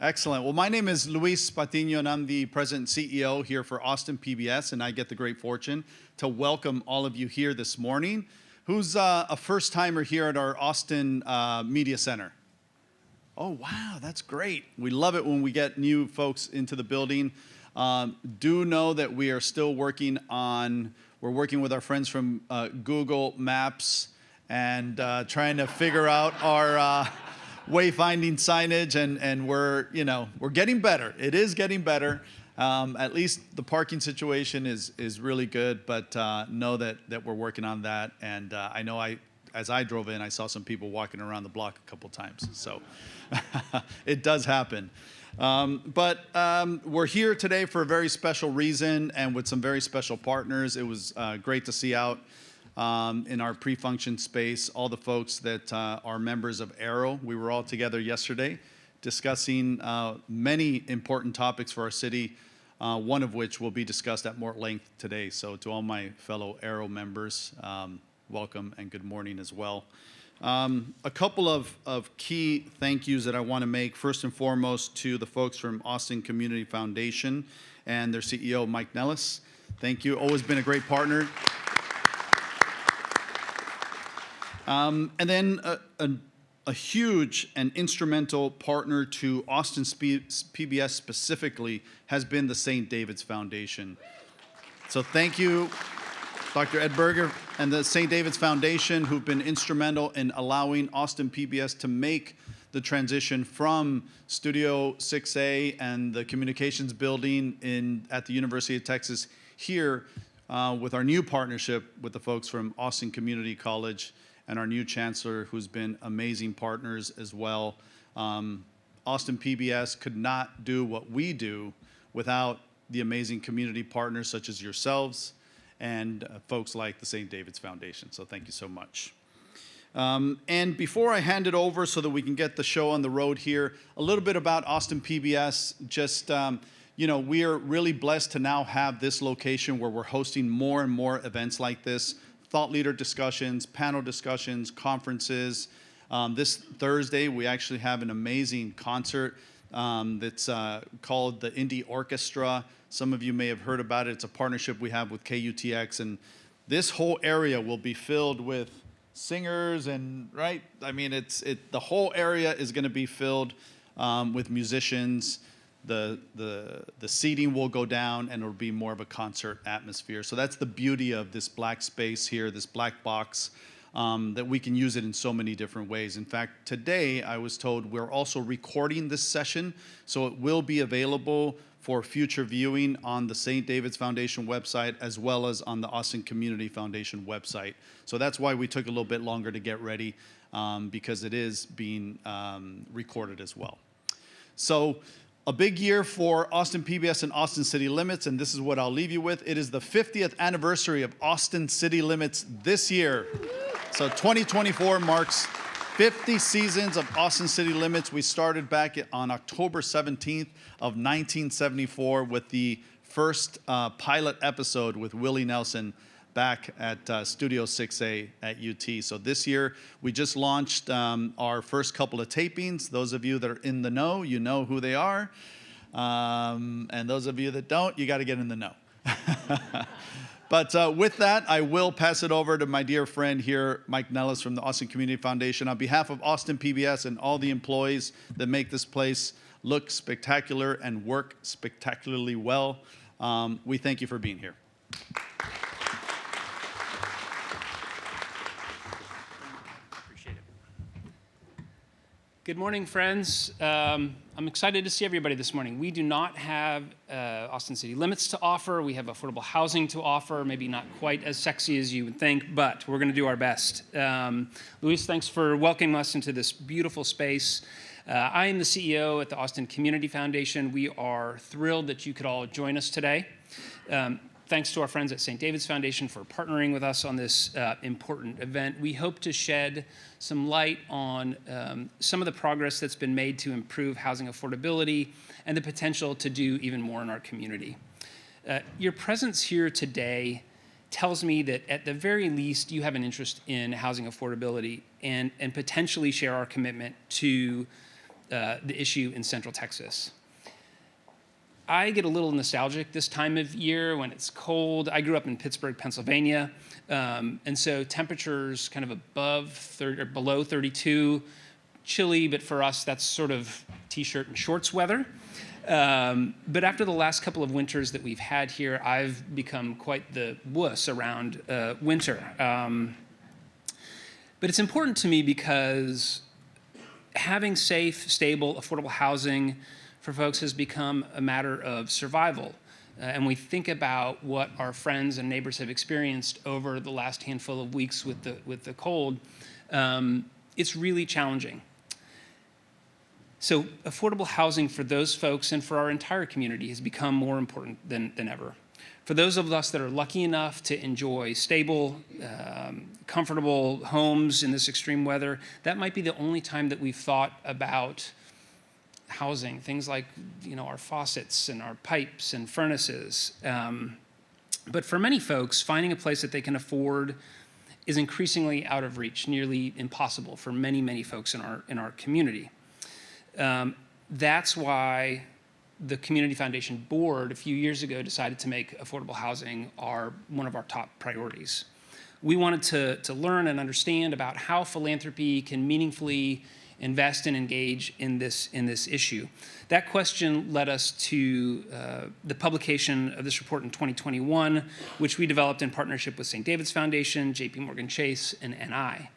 Excellent. Well, my name is Luis Patiño, and I'm the president and CEO here for Austin PBS, and I get the great fortune to welcome all of you here this morning. Who's a first-timer here at our Austin Media Center? Oh, wow, that's great. We love it when we get new folks into the building. Do know that we are still working with our friends from Google Maps and trying to figure out our wayfinding signage, and we're getting better. It is getting better. At least the parking situation is really good, but know that we're working on that. And I know as I drove in, I saw some people walking around the block a couple times. So it does happen. But we're here today for a very special reason and with some very special partners. It was great to see out in our pre-function space all the folks that are members of Arrow. We were all together yesterday discussing many important topics for our city, one of which will be discussed at more length today. So to all my fellow Arrow members, welcome and good morning as well. A couple of key thank yous that I want to make. First and foremost to the folks from Austin Community Foundation and their CEO, Mike Nellis. Thank you. Always been a great partner. And then a huge and instrumental partner to Austin PBS specifically has been the St. David's Foundation. So thank you, Dr. Ed Berger and the St. David's Foundation, who've been instrumental in allowing Austin PBS to make the transition from Studio 6A and the communications building at the University of Texas here with our new partnership with the folks from Austin Community College and our new chancellor, who's been amazing partners as well. Austin PBS could not do what we do without the amazing community partners such as yourselves and folks like the St. David's Foundation. So thank you so much. And before I hand it over so that we can get the show on the road here, a little bit about Austin PBS. Just, we are really blessed to now have this location where we're hosting more and more events like this. Thought leader discussions, panel discussions, conferences. This Thursday, we actually have an amazing concert that's called the Indie Orchestra. Some of you may have heard about it. It's a partnership we have with KUTX, and this whole area will be filled with singers and, right? I mean, the whole area is going to be filled with musicians. The seating will go down and it'll be more of a concert atmosphere. So that's the beauty of this black space here, this black box, that we can use it in so many different ways. In fact, today I was told we're also recording this session, so it will be available for future viewing on the St. David's Foundation website as well as on the Austin Community Foundation website. So that's why we took a little bit longer to get ready, because it is being recorded as well. So a big year for Austin PBS and Austin City Limits, and this is what I'll leave you with. It is the 50th anniversary of Austin City Limits this year. So 2024 marks 50 seasons of Austin City Limits. We started back on October 17th of 1974 with the first pilot episode with Willie Nelson back at Studio 6A at UT. So this year, we just launched our first couple of tapings. Those of you that are in the know, you know who they are. And those of you that don't, you got to get in the know. But with that, I will pass it over to my dear friend here, Mike Nellis from the Austin Community Foundation. On behalf of Austin PBS and all the employees that make this place look spectacular and work spectacularly well, we thank you for being here. Good morning, friends. I'm excited to see everybody this morning. We do not have Austin City Limits to offer. We have affordable housing to offer, maybe not quite as sexy as you would think, but we're going to do our best. Luis, thanks for welcoming us into this beautiful space. I am the CEO at the Austin Community Foundation. We are thrilled that you could all join us today. Thanks to our friends at St. David's Foundation for partnering with us on this important event. We hope to shed some light on some of the progress that's been made to improve housing affordability and the potential to do even more in our community. Your presence here today tells me that at the very least you have an interest in housing affordability and potentially share our commitment to the issue in Central Texas. I get a little nostalgic this time of year when it's cold. I grew up in Pittsburgh, Pennsylvania, and so temperatures kind of above 30 or below 32, chilly, but for us that's sort of t-shirt and shorts weather. But after the last couple of winters that we've had here, I've become quite the wuss around winter. But it's important to me because having safe, stable, affordable housing for folks has become a matter of survival. And we think about what our friends and neighbors have experienced over the last handful of weeks with the cold. It's really challenging. So affordable housing for those folks and for our entire community has become more important than ever. For those of us that are lucky enough to enjoy stable, comfortable homes in this extreme weather, that might be the only time that we've thought about housing, things like our faucets and our pipes and furnaces. But for many folks, finding a place that they can afford is increasingly out of reach, nearly impossible for many, many folks in our community. That's why the Community Foundation Board a few years ago decided to make affordable housing one of our top priorities. We wanted to learn and understand about how philanthropy can meaningfully invest and engage in this issue. That question led us to the publication of this report in 2021, which we developed in partnership with St. David's Foundation, JPMorgan Chase, and NI.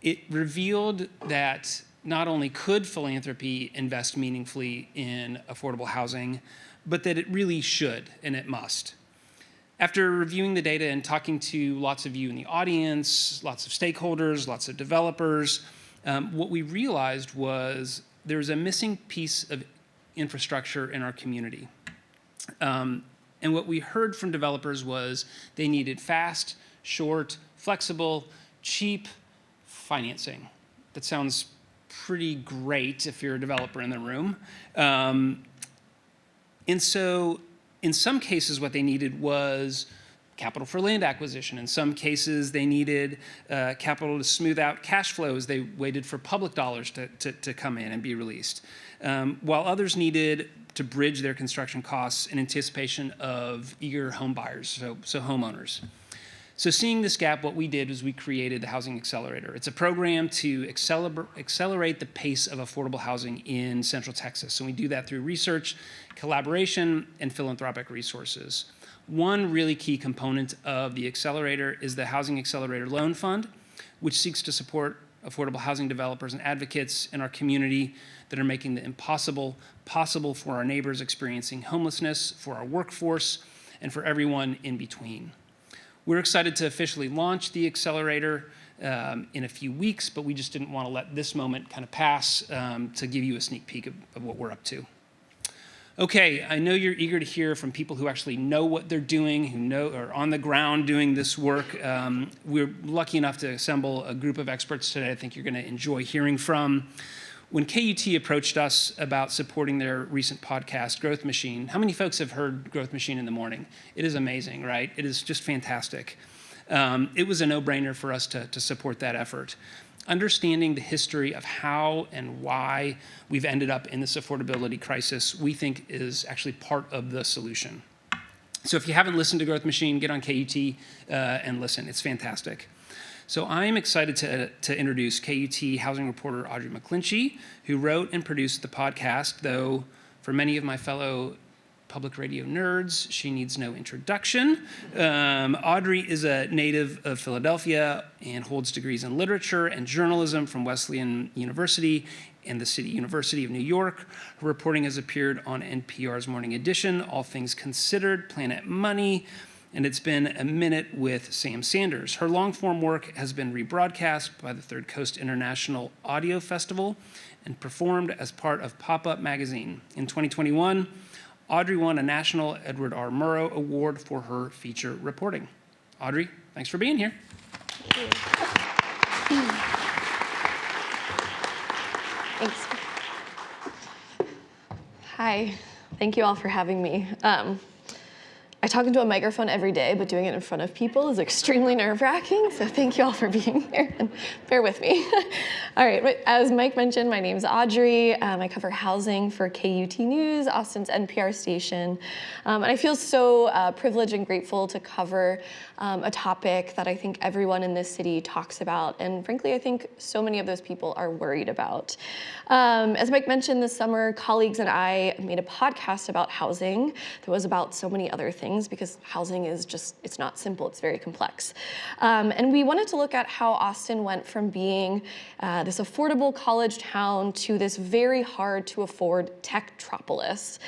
It revealed that not only could philanthropy invest meaningfully in affordable housing, but that it really should and it must. After reviewing the data and talking to lots of you in the audience, lots of stakeholders, lots of developers, what we realized was there's a missing piece of infrastructure in our community. And what we heard from developers was they needed fast, short, flexible, cheap financing. That sounds pretty great if you're a developer in the room. And so in some cases, what they needed was capital for land acquisition. In some cases, they needed capital to smooth out cash flows. They waited for public dollars to come in and be released. While others needed to bridge their construction costs in anticipation of eager home buyers, so homeowners. So seeing this gap, what we did was we created the Housing Accelerator. It's a program to accelerate the pace of affordable housing in Central Texas. So we do that through research, collaboration, and philanthropic resources. One really key component of the accelerator is the Housing Accelerator Loan Fund, which seeks to support affordable housing developers and advocates in our community that are making the impossible possible for our neighbors experiencing homelessness, for our workforce, and for everyone in between. We're excited to officially launch the accelerator in a few weeks, but we just didn't want to let this moment kind of pass to give you a sneak peek of what we're up to. Okay, I know you're eager to hear from people who actually know what they're doing, who are on the ground doing this work. We're lucky enough to assemble a group of experts today I think you're going to enjoy hearing from. When KUT approached us about supporting their recent podcast, Growth Machine, how many folks have heard Growth Machine in the morning? It is amazing, right? It is just fantastic. It was a no-brainer for us to support that effort. Understanding the history of how and why we've ended up in this affordability crisis, we think is actually part of the solution. So if you haven't listened to Growth Machine, get on KUT and listen. It's fantastic. So I'm excited to introduce KUT housing reporter Audrey McGlinchy, who wrote and produced the podcast, though for many of my fellow public radio nerds, she needs no introduction. Audrey is a native of Philadelphia and holds degrees in literature and journalism from Wesleyan University and the City University of New York. Her reporting has appeared on NPR's Morning Edition, All Things Considered, Planet Money, and It's Been a Minute with Sam Sanders. Her long-form work has been rebroadcast by the Third Coast International Audio Festival and performed as part of Pop-Up Magazine. In 2021, Audrey won a National Edward R. Murrow Award for her feature reporting. Audrey, thanks for being here. Thanks. Hi, thank you all for having me. I talk into a microphone every day, but doing it in front of people is extremely nerve-wracking, so thank you all for being here, and bear with me. All right, as Mike mentioned, my name's Audrey. I cover housing for KUT News, Austin's NPR station, and I feel so privileged and grateful to cover a topic that I think everyone in this city talks about, and frankly, I think so many of those people are worried about. As Mike mentioned, this summer, colleagues and I made a podcast about housing that was about so many other things, because housing is just, it's not simple, it's very complex. And we wanted to look at how Austin went from being this affordable college town to this very hard to afford techtropolis.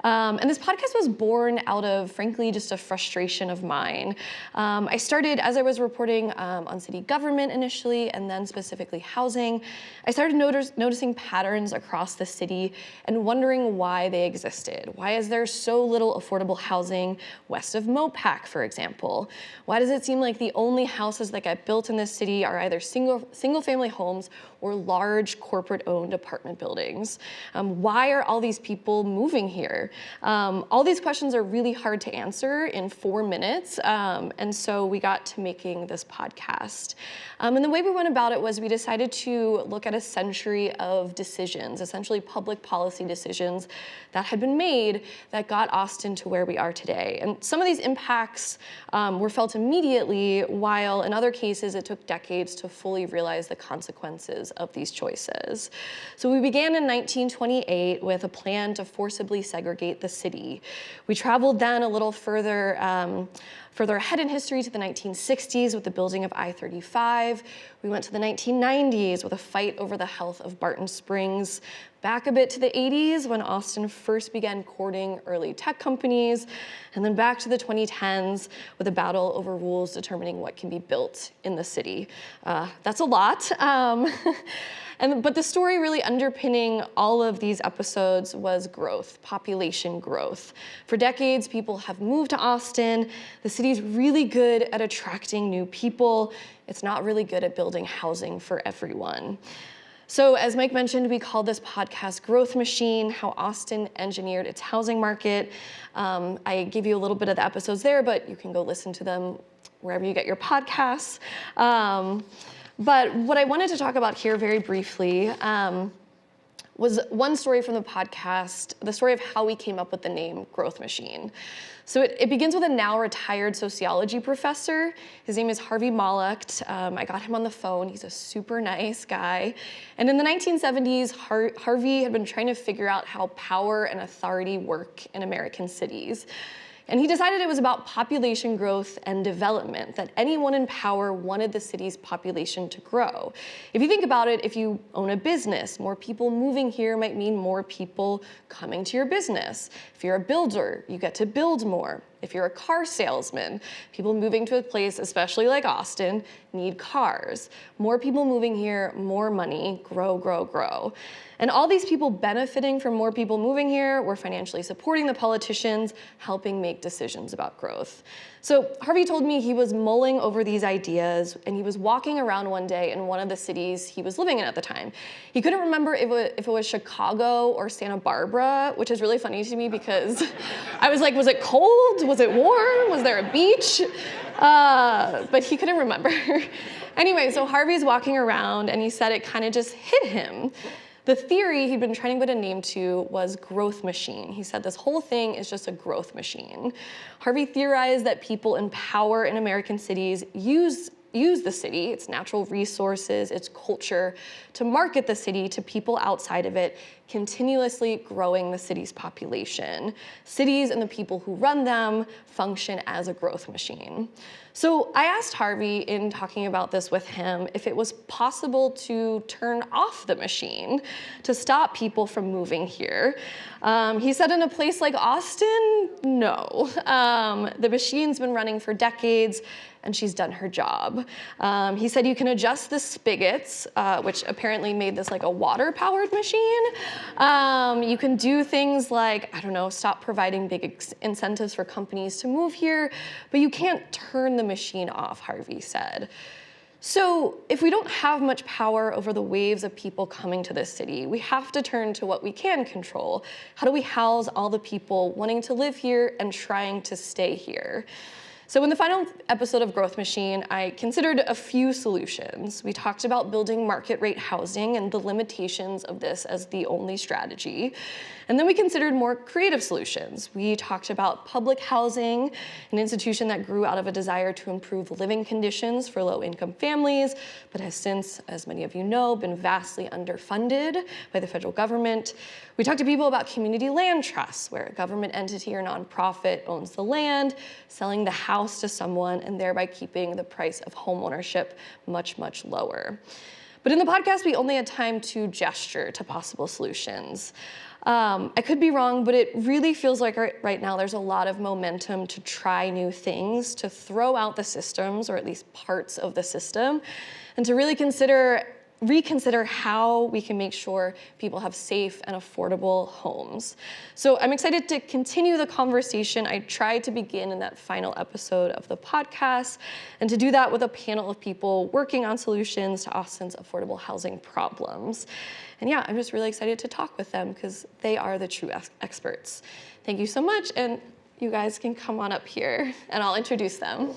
And this podcast was born out of, frankly, just a frustration of mine. I started, as I was reporting on city government initially, and then specifically housing, I started noticing patterns across the city and wondering why they existed. Why is there so little affordable housing west of Mopac, for example? Why does it seem like the only houses that get built in this city are either single-family homes or large corporate-owned apartment buildings? Why are all these people moving here? All these questions are really hard to answer in 4 minutes, and so we got to making this podcast. And the way we went about it was we decided to look at a century of decisions, essentially public policy decisions that had been made that got Austin to where we are today. And some of these impacts were felt immediately, while in other cases it took decades to fully realize the consequences of these choices. So we began in 1928 with a plan to forcibly segregate the city. We traveled then a little further ahead in history to the 1960s with the building of I-35. We went to the 1990s with a fight over the health of Barton Springs. Back a bit to the 80s when Austin first began courting early tech companies, and then back to the 2010s with a battle over rules determining what can be built in the city. That's a lot. But the story really underpinning all of these episodes was growth, population growth. For decades, people have moved to Austin. The city's really good at attracting new people. It's not really good at building housing for everyone. So as Mike mentioned, we call this podcast Growth Machine, how Austin engineered its housing market. I gave you a little bit of the episodes there, but you can go listen to them wherever you get your podcasts. But what I wanted to talk about here very briefly was one story from the podcast, the story of how we came up with the name Growth Machine. So it begins with a now retired sociology professor. His name is Harvey Malek. I got him on the phone. He's a super nice guy. And in the 1970s, Harvey had been trying to figure out how power and authority work in American cities. And he decided it was about population growth and development, that anyone in power wanted the city's population to grow. If you think about it, if you own a business, more people moving here might mean more people coming to your business. If you're a builder, you get to build more. If you're a car salesman, people moving to a place, especially like Austin, need cars. More people moving here, more money, grow, grow, grow. And all these people benefiting from more people moving here were financially supporting the politicians, helping make decisions about growth. So Harvey told me he was mulling over these ideas, and he was walking around one day in one of the cities he was living in at the time. He couldn't remember if it was Chicago or Santa Barbara, which is really funny to me because I was like, was it cold? Was it warm? Was there a beach? But he couldn't remember. Anyway, so Harvey's walking around, and he said it kind of just hit him. The theory he'd been trying to put a name to was growth machine. He said this whole thing is just a growth machine. Harvey theorized that people in power in American cities use the city, its natural resources, its culture, to market the city to people outside of it, continuously growing the city's population. Cities and the people who run them function as a growth machine. So I asked Harvey, in talking about this with him, if it was possible to turn off the machine to stop people from moving here. He said in a place like Austin, no. The machine's been running for decades, and she's done her job. He said you can adjust the spigots, which apparently made this like a water-powered machine. You can do things like, I don't know, stop providing big incentives for companies to move here, but you can't turn the machine off, Harvey said. So if we don't have much power over the waves of people coming to this city, we have to turn to what we can control. How do we house all the people wanting to live here and trying to stay here? So in the final episode of Growth Machine, I considered a few solutions. We talked about building market rate housing and the limitations of this as the only strategy. And then we considered more creative solutions. We talked about public housing, an institution that grew out of a desire to improve living conditions for low-income families, but has since, as many of you know, been vastly underfunded by the federal government. We talked to people about community land trusts, where a government entity or nonprofit owns the land, selling the house to someone, and thereby keeping the price of homeownership much, much lower. But in the podcast, we only had time to gesture to possible solutions. I could be wrong, but it really feels like right now there's a lot of momentum to try new things, to throw out the systems, or at least parts of the system, and to really reconsider how we can make sure people have safe and affordable homes. So I'm excited to continue the conversation I tried to begin in that final episode of the podcast, and to do that with a panel of people working on solutions to Austin's affordable housing problems. And yeah, I'm just really excited to talk with them because they are the true experts. Thank you so much, and you guys can come on up here and I'll introduce them.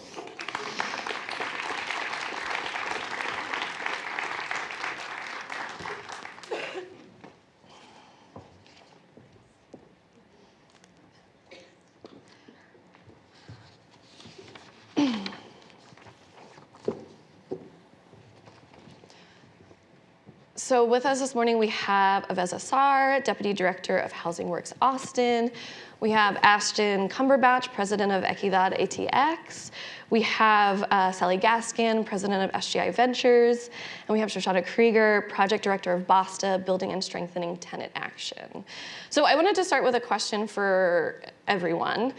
So with us this morning, we have Aveza Sar, Deputy Director of Housing Works Austin. We have Ashton Cumberbatch, President of Equidad ATX. We have Sally Gaskin, President of SGI Ventures. And we have Shoshana Krieger, Project Director of BASTA, Building and Strengthening Tenant Action. So I wanted to start with a question for everyone.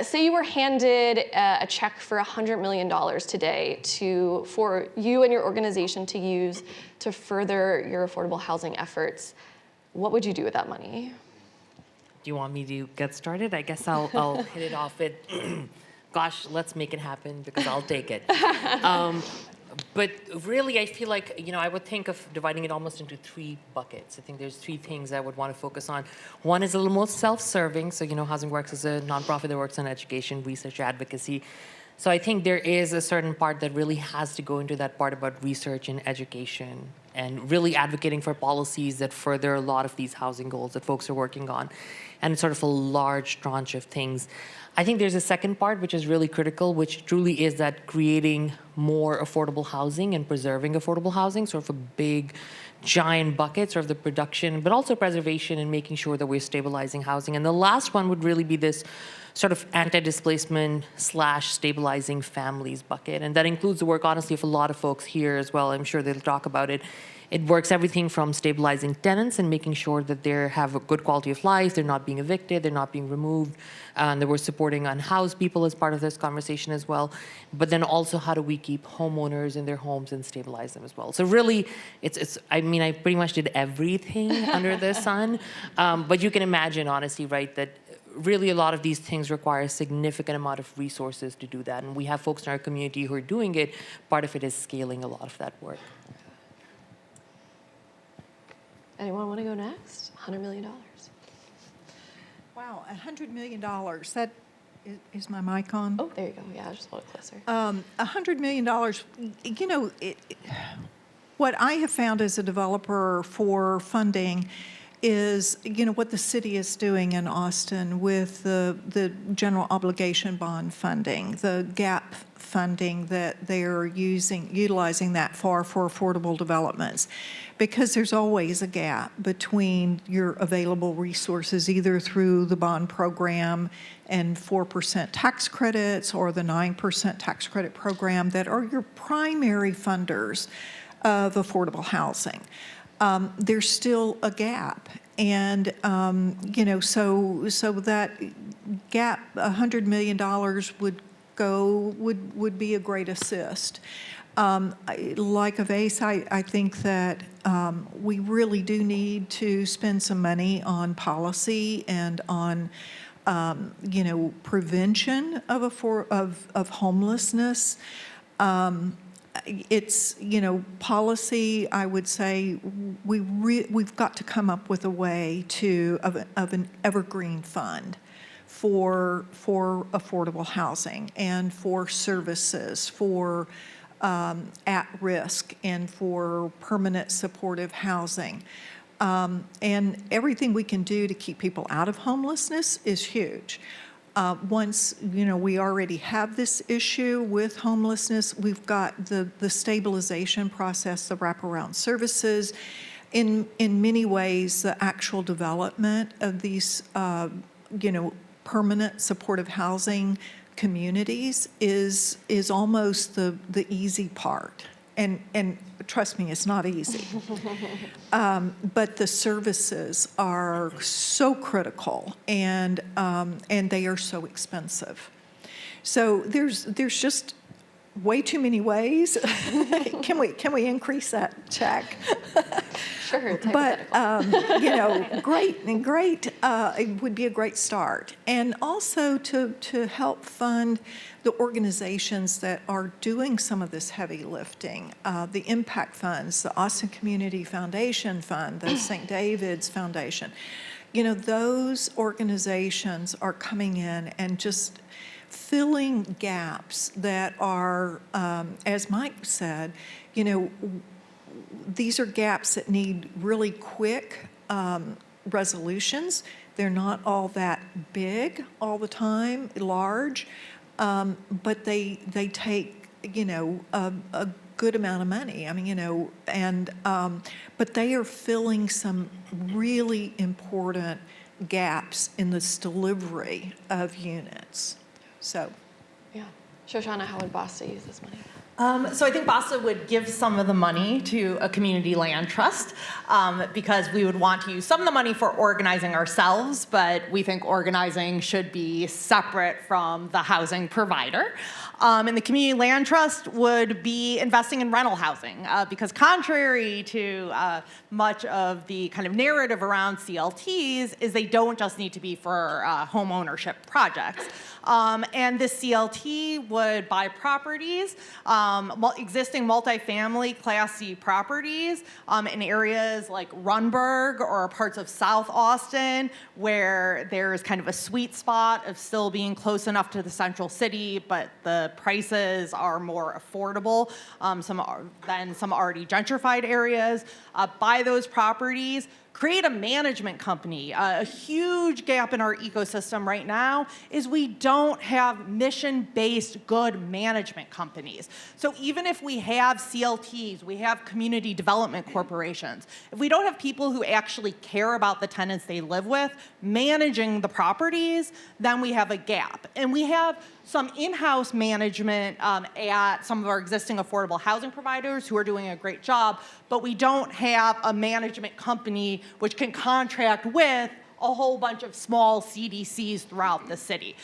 Say you were handed a check for $100 million today for you and your organization to use to further your affordable housing efforts. What would you do with that money? Do you want me to get started? I guess I'll hit it off with, gosh, let's make it happen because I'll take it. But really, I feel like, I would think of dividing it almost into three buckets. I think there's three things I would want to focus on. One is a little more self-serving. So, Housing Works is a nonprofit that works on education, research, advocacy. So I think there is a certain part that really has to go into that part about research and education and really advocating for policies that further a lot of these housing goals that folks are working on. And it's sort of a large tranche of things. I think there's a second part, which is really critical, which truly is that creating more affordable housing and preserving affordable housing, sort of a big, giant bucket, sort of the production, but also preservation and making sure that we're stabilizing housing. And the last one would really be this sort of anti-displacement / stabilizing families bucket. And that includes the work, honestly, of a lot of folks here as well. I'm sure they'll talk about it. It works everything from stabilizing tenants and making sure that they have a good quality of life, they're not being evicted, they're not being removed, and that we're supporting unhoused people as part of this conversation as well. But then also, how do we keep homeowners in their homes and stabilize them as well? So really, I pretty much did everything under the sun. But you can imagine, honestly, right, that really a lot of these things require a significant amount of resources to do that. And we have folks in our community who are doing it. Part of it is scaling a lot of that work. Anyone want to go next? $100 million. Wow, $100 million. That is my mic on? Oh, there you go. Yeah, just hold it closer. $100 million. What I have found as a developer for funding is, what the city is doing in Austin with the general obligation bond funding, the gap funding that they're utilizing that for affordable developments. Because there's always a gap between your available resources, either through the bond program and 4% tax credits or the 9% tax credit program that are your primary funders of affordable housing. There's still a gap. And, so that gap, $100 million would be a great assist. Like Aveza, I think that we really do need to spend some money on policy and on, prevention of homelessness. it's, policy, I would say, we've got to come up with a way of an evergreen fund for affordable housing and for services, for at-risk and for permanent supportive housing. And everything we can do to keep people out of homelessness is huge. Once, we already have this issue with homelessness, we've got the stabilization process, the wraparound services. In many ways, the actual development of these, permanent supportive housing communities is almost the easy part. And trust me, it's not easy. But the services are so critical, and they are so expensive. So there's just way too many ways. Can we increase that check? Sure, it's But hypothetical. great. It would be a great start, and also to help fund the organizations that are doing some of this heavy lifting, the impact funds, the Austin Community Foundation Fund, the St. David's Foundation. Those organizations are coming in and just filling gaps that are, as Mike said, these are gaps that need really quick resolutions. They're not all that big all the time, large, but they take, a good amount of money. But they are filling some really important gaps in this delivery of units. So. Yeah. Shoshana, how would BASTA use this money? So I think BASTA would give some of the money to a community land trust because we would want to use some of the money for organizing ourselves, but we think organizing should be separate from the housing provider. And the community land trust would be investing in rental housing because contrary to much of the kind of narrative around CLTs is they don't just need to be for home ownership projects. And this CLT would buy properties, existing multifamily Class C properties in areas like Runberg or parts of South Austin where there's kind of a sweet spot of still being close enough to the central city, but the prices are more affordable than some already gentrified areas. Buy those properties, create a management company. A huge gap in our ecosystem right now is we don't have mission-based good management companies. So even if we have CLTs, we have community development corporations, if we don't have people who actually care about the tenants they live with managing the properties, then we have a gap. And we have some in-house management at some of our existing affordable housing providers who are doing a great job, but we don't have a management company which can contract with a whole bunch of small CDCs throughout the city.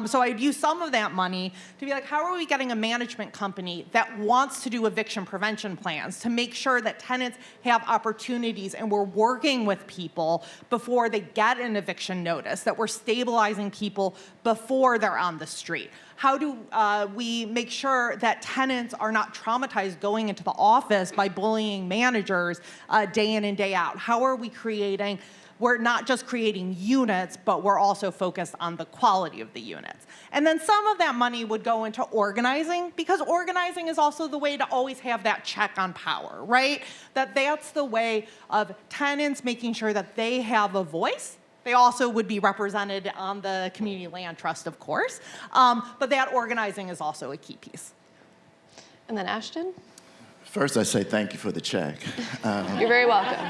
So I'd use some of that money to be like, how are we getting a management company that wants to do eviction prevention plans to make sure that tenants have opportunities and we're working with people before they get an eviction notice, that we're stabilizing people before they're on the street? How do we make sure that tenants are not traumatized going into the office by bullying managers day in and day out? How are we creating, we're not just creating units, but we're also focused on the quality of the units. And then some of that money would go into organizing, because organizing is also the way to always have that check on power, right? That's the way of tenants making sure that they have a voice. They also would be represented on the Community Land Trust, of course, but that organizing is also a key piece. And then Ashton? First, I say thank you for the check. You're very welcome.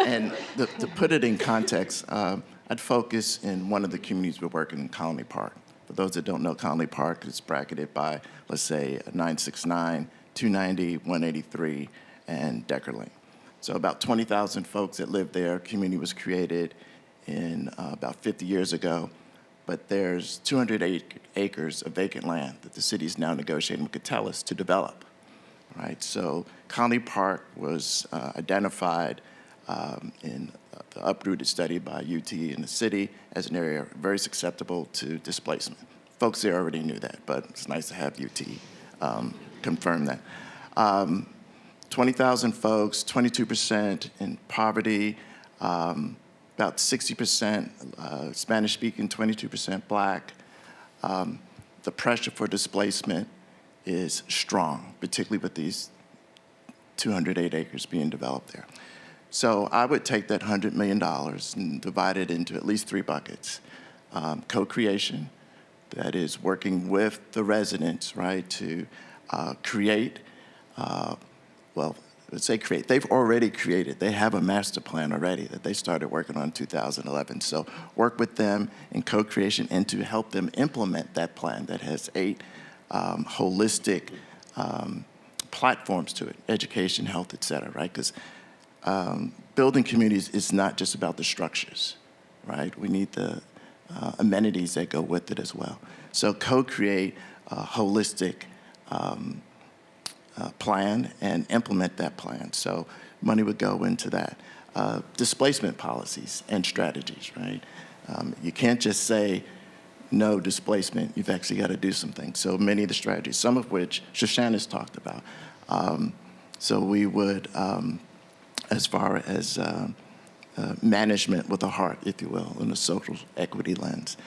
And to put it in context, I'd focus in one of the communities we're working in, Colony Park. For those that don't know, Colony Park is bracketed by, let's say, 969, 290, 183, and Decker Lane. So about 20,000 folks that live there. Community was created in about 50 years ago, but there's 200 acres of vacant land that the city is now negotiating with Catellus to develop, right? So Colony Park was identified in the uprooted study by UT and the city as an area very susceptible to displacement. Folks there already knew that, but it's nice to have UT confirm that. 20,000 folks, 22% in poverty, about 60% Spanish-speaking, 22% Black. The pressure for displacement is strong, particularly with these 208 acres being developed there. So I would take that $100 million and divide it into at least 3 buckets. Co-creation, that is working with the residents, right, to create, let's say create. They've already created. They have a master plan already that they started working on in 2011. So work with them in co-creation and to help them implement that plan that has 8 holistic platforms to it: education, health, et cetera, right? Because building communities is not just about the structures, right? We need the amenities that go with it as well. So co-create a holistic plan and implement that plan. So money would go into that. Displacement policies and strategies, right? You can't just say no displacement. You've actually got to do some things. So many of the strategies, some of which Shoshana's talked about. So we would, as far as management with a heart, if you will, in a social equity lens.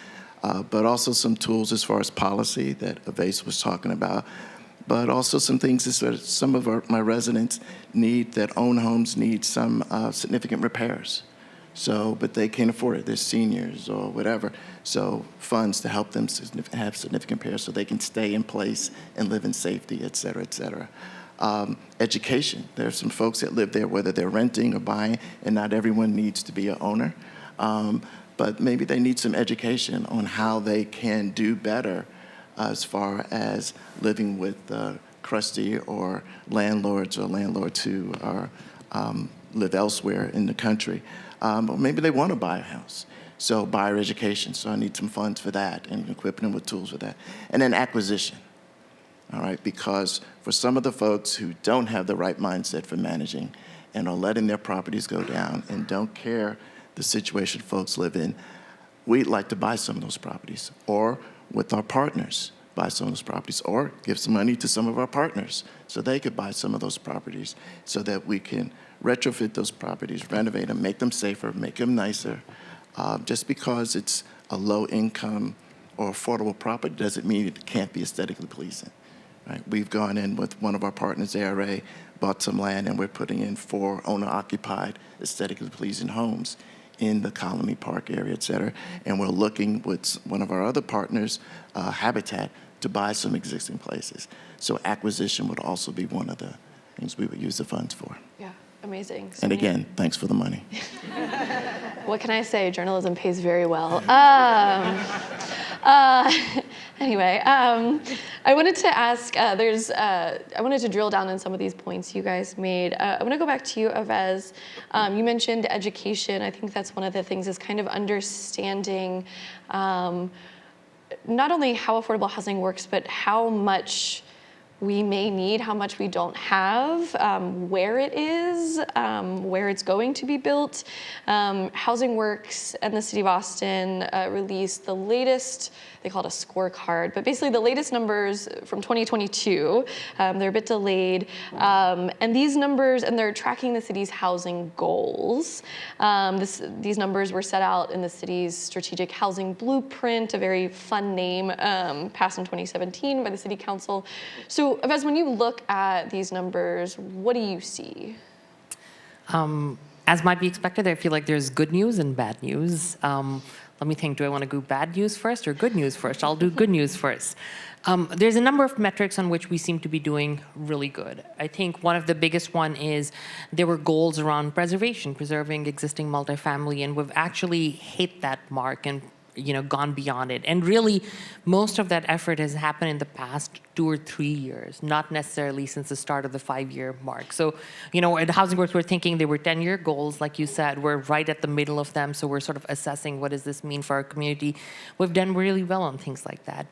But also some tools as far as policy that Avais was talking about, but also some things that some of my residents need, that own homes need some significant repairs. So, but they can't afford it. They're seniors or whatever. So funds to help them have significant repairs so they can stay in place and live in safety, et cetera, et cetera. Education. There are some folks that live there, whether they're renting or buying, and not everyone needs to be an owner. But maybe they need some education on how they can do better as far as living with crusty or landlords who are, live elsewhere in the country. Or maybe they want to buy a house. So buyer education. So I need some funds for that and equipping them with tools for that. And then acquisition. All right, because for some of the folks who don't have the right mindset for managing and are letting their properties go down and don't care the situation folks live in, we'd like to buy some of those properties, or with our partners, buy some of those properties, or give some money to some of our partners so they could buy some of those properties so that we can retrofit those properties, renovate them, make them safer, make them nicer. Just because it's a low income or affordable property doesn't mean it can't be aesthetically pleasing. Right? We've gone in with one of our partners, ARA, bought some land, and we're putting in 4 owner-occupied, aesthetically pleasing homes in the Colony Park area, et cetera. And we're looking with one of our other partners, Habitat, to buy some existing places. So acquisition would also be one of the things we would use the funds for. Yeah, amazing. So And again, thanks for the money. what can I say? Journalism pays very well. Anyway, I wanted to ask, I wanted to drill down on some of these points you guys made. I want to go back to you, Avais. You mentioned education. I think that's one of the things is kind of understanding not only how affordable housing works, but how much we may need, how much we don't have, where it is, where it's going to be built. Housing Works and the City of Austin released the latest, they call it a scorecard, but basically the latest numbers from 2022. They're a bit delayed. And these numbers, and they're tracking the city's housing goals. These numbers were set out in the city's strategic housing blueprint, a very fun name, passed in 2017 by the City Council. So Avais, when you look at these numbers, what do you see? As might be expected, I feel like there's good news and bad news. Let me think, do I want to go bad news first or good news first? I'll do good news first. There's a number of metrics on which we seem to be doing really good. I think one of the biggest one is there were goals around preserving existing multifamily, and we've actually hit that mark and gone beyond it. And really, most of that effort has happened in the past 2 or 3 years, not necessarily since the start of the 5-year mark. So, at Housing Works, we're thinking they were 10-year goals, like you said. We're right at the middle of them, so we're sort of assessing what does this mean for our community. We've done really well on things like that.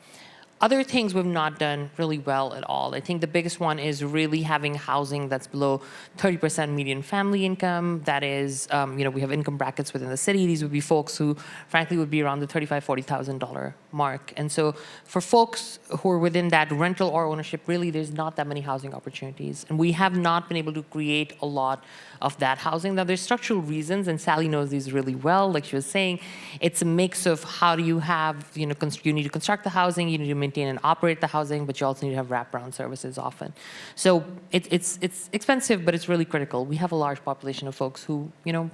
Other things we've not done really well at all. I think the biggest one is really having housing that's below 30% median family income. That is, we have income brackets within the city. These would be folks who, frankly, would be around the $35,000, $40,000 mark. And so for folks who are within that rental or ownership, really, there's not that many housing opportunities. And we have not been able to create a lot of that housing. Now, there's structural reasons, and Sally knows these really well. Like she was saying, it's a mix of how do you have, you need to construct the housing, you need to maintain and operate the housing, but you also need to have wraparound services often. So it's expensive, but it's really critical. We have a large population of folks who,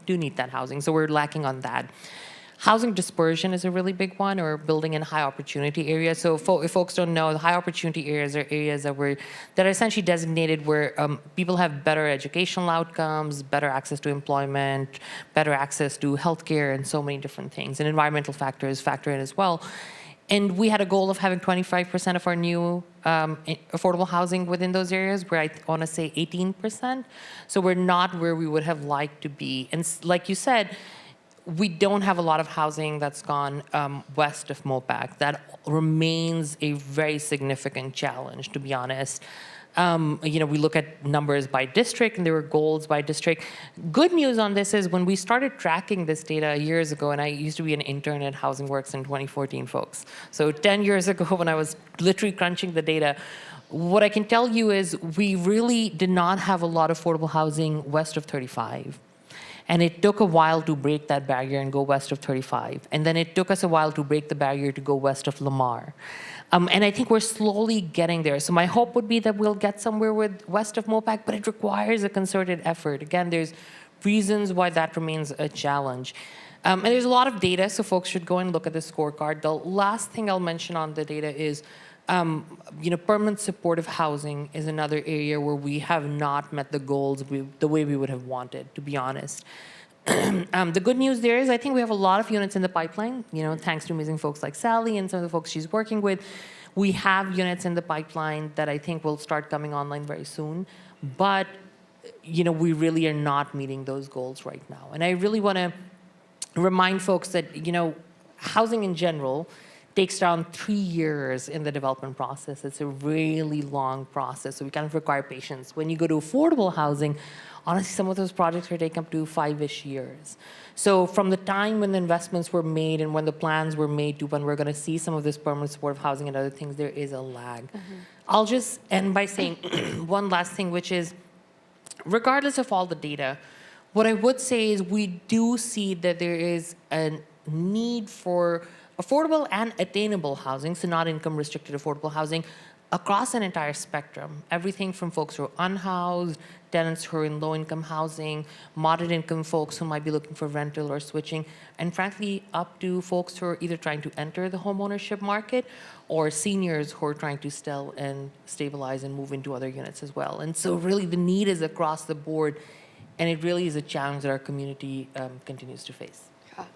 do need that housing, so we're lacking on that. Housing dispersion is a really big one, or building in high opportunity areas. So if folks don't know, the high opportunity areas are areas that are essentially designated where people have better educational outcomes, better access to employment, better access to healthcare, and so many different things. And environmental factors factor in as well. And we had a goal of having 25% of our new affordable housing within those areas, where I want to say 18%. So we're not where we would have liked to be. And like you said, we don't have a lot of housing that's gone west of MOPAC. That remains a very significant challenge, to be honest. We look at numbers by district, and there were goals by district. Good news on this is when we started tracking this data years ago, and I used to be an intern at Housing Works in 2014, folks. So 10 years ago, when I was literally crunching the data, what I can tell you is we really did not have a lot of affordable housing west of 35. And it took a while to break that barrier and go west of 35. And then it took us a while to break the barrier to go west of Lamar. And I think we're slowly getting there. So my hope would be that we'll get somewhere with west of MOPAC, but it requires a concerted effort. Again, there's reasons why that remains a challenge. And there's a lot of data, so folks should go and look at the scorecard. The last thing I'll mention on the data is permanent supportive housing is another area where we have not met the goals the way we would have wanted, to be honest. The good news there is I think we have a lot of units in the pipeline, thanks to amazing folks like Sally and some of the folks she's working with. We have units in the pipeline that I think will start coming online very soon. But, we really are not meeting those goals right now. And I really want to remind folks that, housing in general takes around 3 years in the development process. It's a really long process, so we kind of require patience. When you go to affordable housing, honestly, some of those projects are taking up to 5-ish years. So from the time when the investments were made and when the plans were made to when we're going to see some of this permanent supportive housing and other things, there is a lag. I'll just end by saying one last thing, which is, regardless of all the data, what I would say is we do see that there is a need for affordable and attainable housing, so not income-restricted affordable housing, across an entire spectrum. Everything from folks who are unhoused, tenants who are in low-income housing, moderate-income folks who might be looking for rental or switching, and frankly, up to folks who are either trying to enter the homeownership market or seniors who are trying to still and stabilize and move into other units as well. And so really the need is across the board, and it really is a challenge that our community continues to face. Yeah.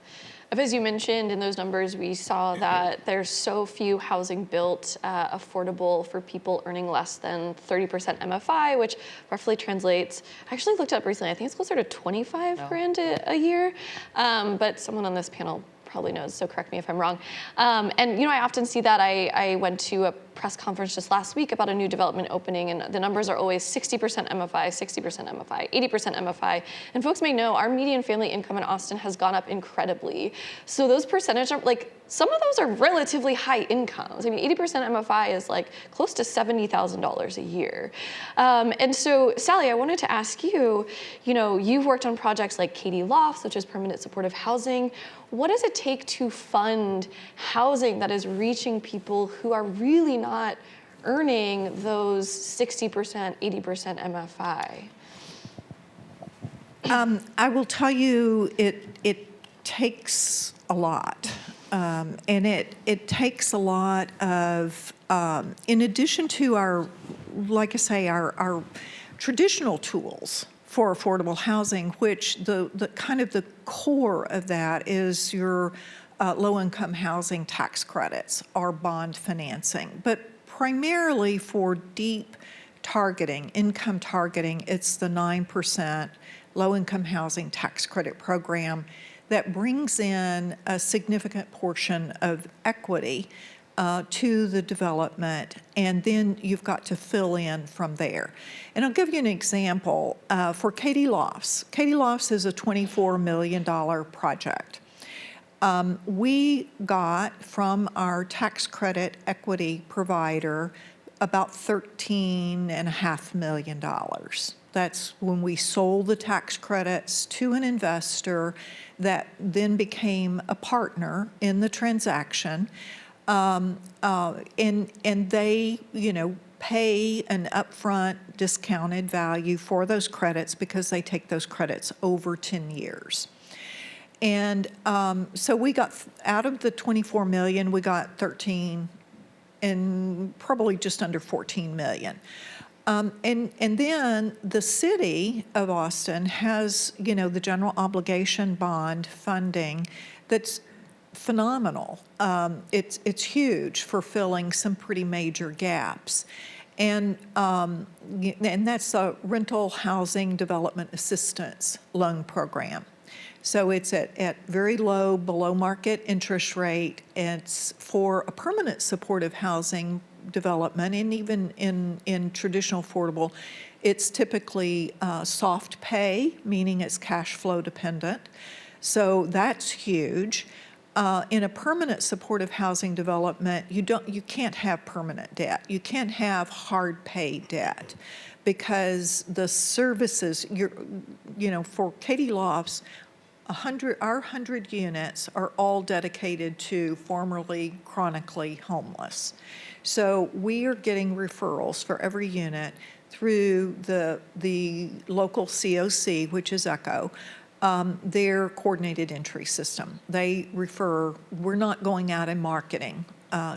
As you mentioned in those numbers, we saw that there's so few housing built affordable for people earning less than 30% MFI, which roughly translates, I actually looked it up recently, I think it's closer to 25 grand a year, but someone on this panel probably knows, so correct me if I'm wrong. And I often see that. I went to a press conference just last week about a new development opening, and the numbers are always 60% MFI, 60% MFI, 80% MFI. And folks may know our median family income in Austin has gone up incredibly. So those percentages are some of those are relatively high incomes. I mean, 80% MFI is close to $70,000 a year. And so, Sally, I wanted to ask you, you've worked on projects like Katie Lofts, which is permanent supportive housing. What does it take to fund housing that is reaching people who are really not earning those 60%, 80% MFI? I will tell you, it takes a lot. And it takes a lot of, in addition to our traditional tools for affordable housing, which the kind of the core of that is your low-income housing tax credits or bond financing. But primarily for deep targeting, income targeting, it's the 9% low-income housing tax credit program that brings in a significant portion of equity to the development, and then you've got to fill in from there. And I'll give you an example. For Katy Lofts. Katy Lofts is a $24 million project. We got from our tax credit equity provider about $13.5 million. That's when we sold the tax credits to an investor that then became a partner in the transaction. And they, pay an upfront discounted value for those credits because they take those credits over 10 years. And so we got, out of the 24 million, we got 13 and probably just under 14 million. And then the city of Austin has, the general obligation bond funding that's phenomenal. It's huge for filling some pretty major gaps. And that's a rental housing development assistance loan program. So it's at very low, below market interest rate. It's for a permanent supportive housing development, and even in traditional affordable, it's typically soft pay, meaning it's cash flow dependent. So that's huge. In a permanent supportive housing development, you can't have permanent debt. You can't have hard pay debt because the services, for Katy Lofts, our 100 units are all dedicated to formerly chronically homeless. So we are getting referrals for every unit through the local COC, which is ECHO, their coordinated entry system. They refer, we're not going out and marketing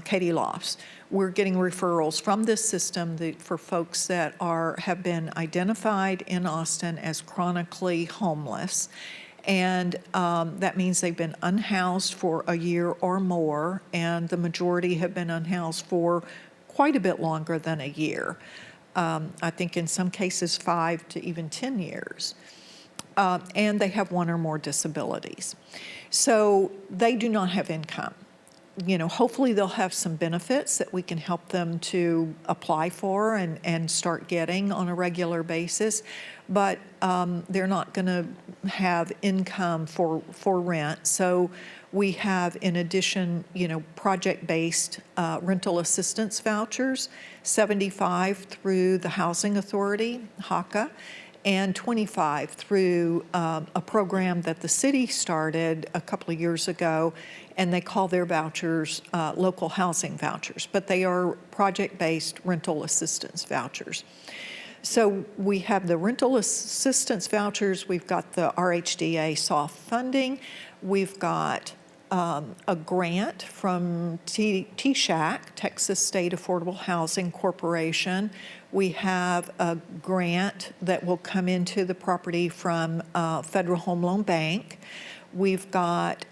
Katy Lofts. We're getting referrals from this system for folks that have been identified in Austin as chronically homeless. And that means they've been unhoused for a year or more, and the majority have been unhoused for quite a bit longer than a year. I think in some cases 5 to even 10 years. And they have one or more disabilities. So they do not have income. Hopefully they'll have some benefits that we can help them to apply for and start getting on a regular basis, but they're not going to have income for rent. So we have, in addition, project-based rental assistance vouchers, 75 through the Housing Authority, HACA, and 25 through a program that the city started a couple of years ago, and they call their vouchers local housing vouchers, but they are project-based rental assistance vouchers. So we have the rental assistance vouchers, we've got the RHDA soft funding, we've got a grant from TSHAC, Texas State Affordable Housing Corporation. We have a grant that will come into the property from Federal Home Loan Bank. We've got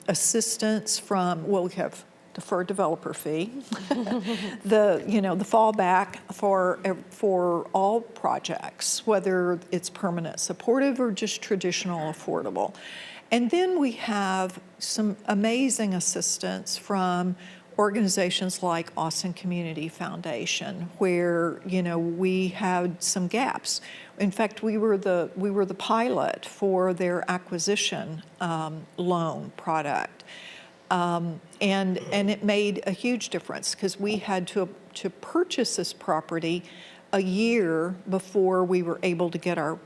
assistance from, we have deferred developer fee, the fallback for all projects, whether it's permanent supportive or just traditional affordable. And then we have some amazing assistance from organizations like Austin Community Foundation, where we had some gaps. In fact, we were the pilot for their acquisition loan product, and it made a huge difference because we had to purchase this property a year before we were able to get our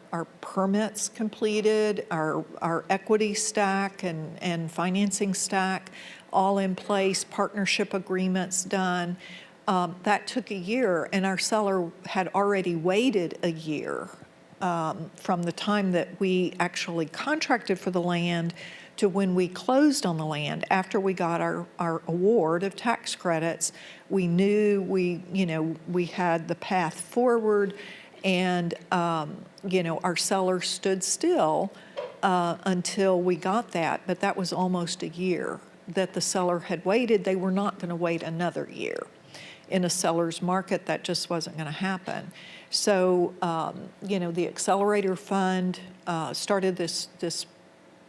permits completed, our equity stack and financing stack all in place, partnership agreements done. That took a year, and our seller had already waited a year from the time that we actually contracted for the land to when we closed on the land. After we got our award of tax credits, we knew we had the path forward, and our seller stood still until we got that, but that was almost a year that the seller had waited. They were not going to wait another year. In a seller's market, that just wasn't going to happen. So, the Accelerator Fund started this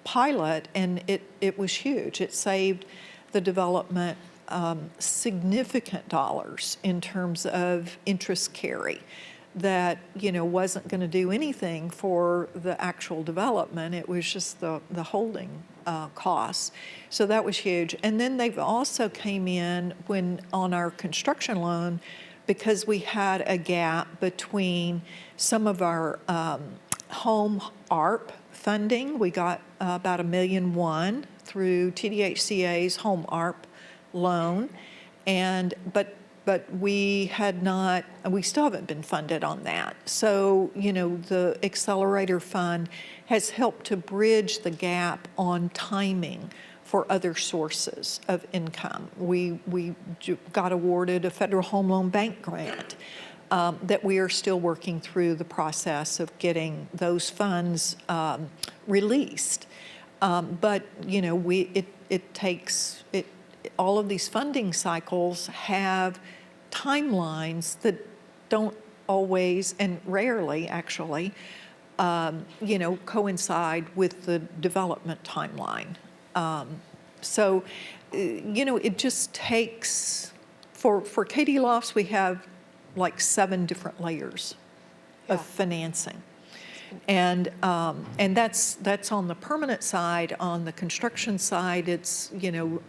pilot, and it was huge. It saved the development significant dollars in terms of interest carry that, wasn't going to do anything for the actual development. It was just the holding costs. So that was huge. And then they've also came in when on our construction loan, because we had a gap between some of our home ARP funding. We got about $1.1 million through TDHCA's home ARP loan, but we still haven't been funded on that. So, the Accelerator Fund has helped to bridge the gap on timing for other sources of income. We got awarded a Federal Home Loan Bank grant that we are still working through the process of getting those funds released. But, it takes all of these funding cycles have timelines that don't always, and rarely actually, coincide with the development timeline. So, it just takes, for Katie Lofts, we have like 7 different layers of financing. And that's on the permanent side. On the construction side, it's,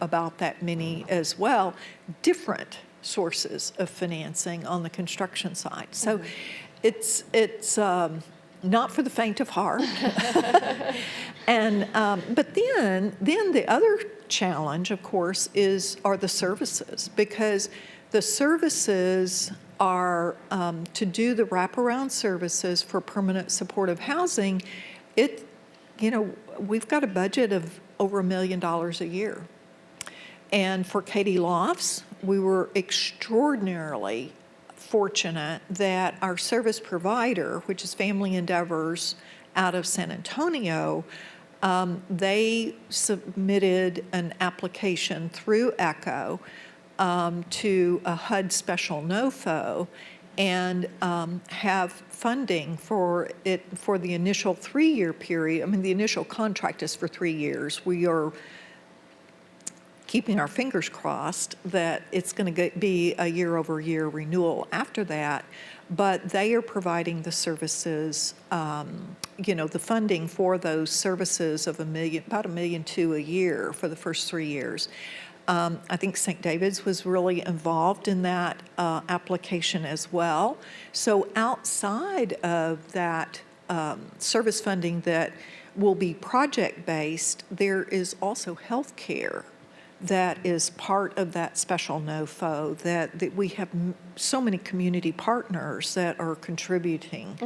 about that many as well, different sources of financing on the construction side. So it's not for the faint of heart. And but then the other challenge, of course, are the services, because the services are to do the wraparound services for permanent supportive housing. We've got a budget of over $1 million a year. And for Katie Lofts, we were extraordinarily fortunate that our service provider, which is Family Endeavors out of San Antonio, they submitted an application through ECHO to a HUD special NOFO and have funding for it for the initial 3-year period. I mean, the initial contract is for 3 years. We are keeping our fingers crossed that it's going to be a year-over-year renewal after that, but they are providing the services, the funding for those services of about $1.2 million a year for the first 3 years. I think St. David's was really involved in that application as well. So outside of that service funding that will be project-based, there is also health care that is part of that special NOFO, that we have so many community partners that are contributing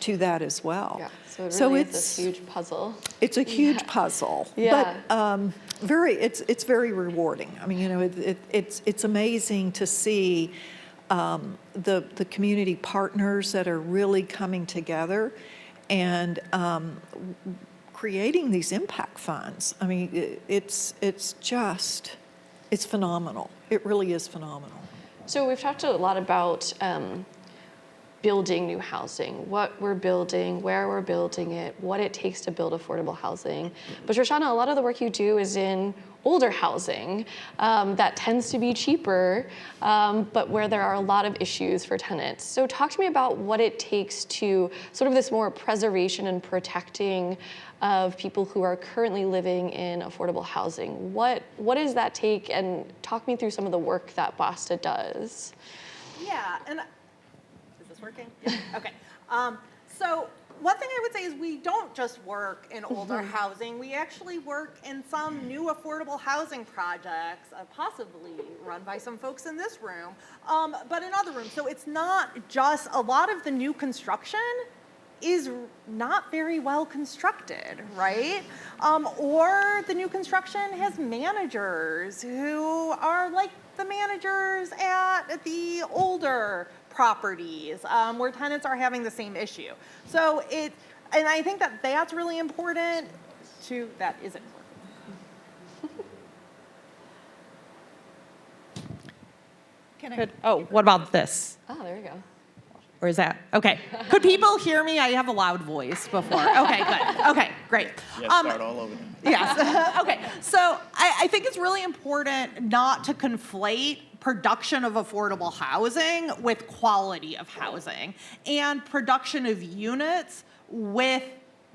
to that as well. Yeah, so it really is this huge puzzle. It's a huge puzzle, yeah. But it's very rewarding. I mean, it's amazing to see the community partners that are really coming together and creating these impact funds. I mean, it's phenomenal. It really is phenomenal. So we've talked a lot about building new housing, what we're building, where we're building it, what it takes to build affordable housing. But Shoshana, a lot of the work you do is in older housing that tends to be cheaper, but where there are a lot of issues for tenants. So talk to me about what it takes to sort of this more preservation and protecting of people who are currently living in affordable housing. What does that take? And talk me through some of the work that BASTA does. Yeah, and is this working? Yeah. Okay. So one thing I would say is we don't just work in older housing. We actually work in some new affordable housing projects, possibly run by some folks in this room, but in other rooms. So it's not just a lot of the new construction is not very well constructed, right? Or the new construction has managers who are like the managers at the older properties where tenants are having the same issue. So and I think that that's really important that isn't working. Oh, what about this? Oh, there you go. Or is that, okay. Could people hear me? I have a loud voice before. Okay, good. Okay, great. Start all over again. Yes. Okay. So I think it's really important not to conflate production of affordable housing with quality of housing and production of units with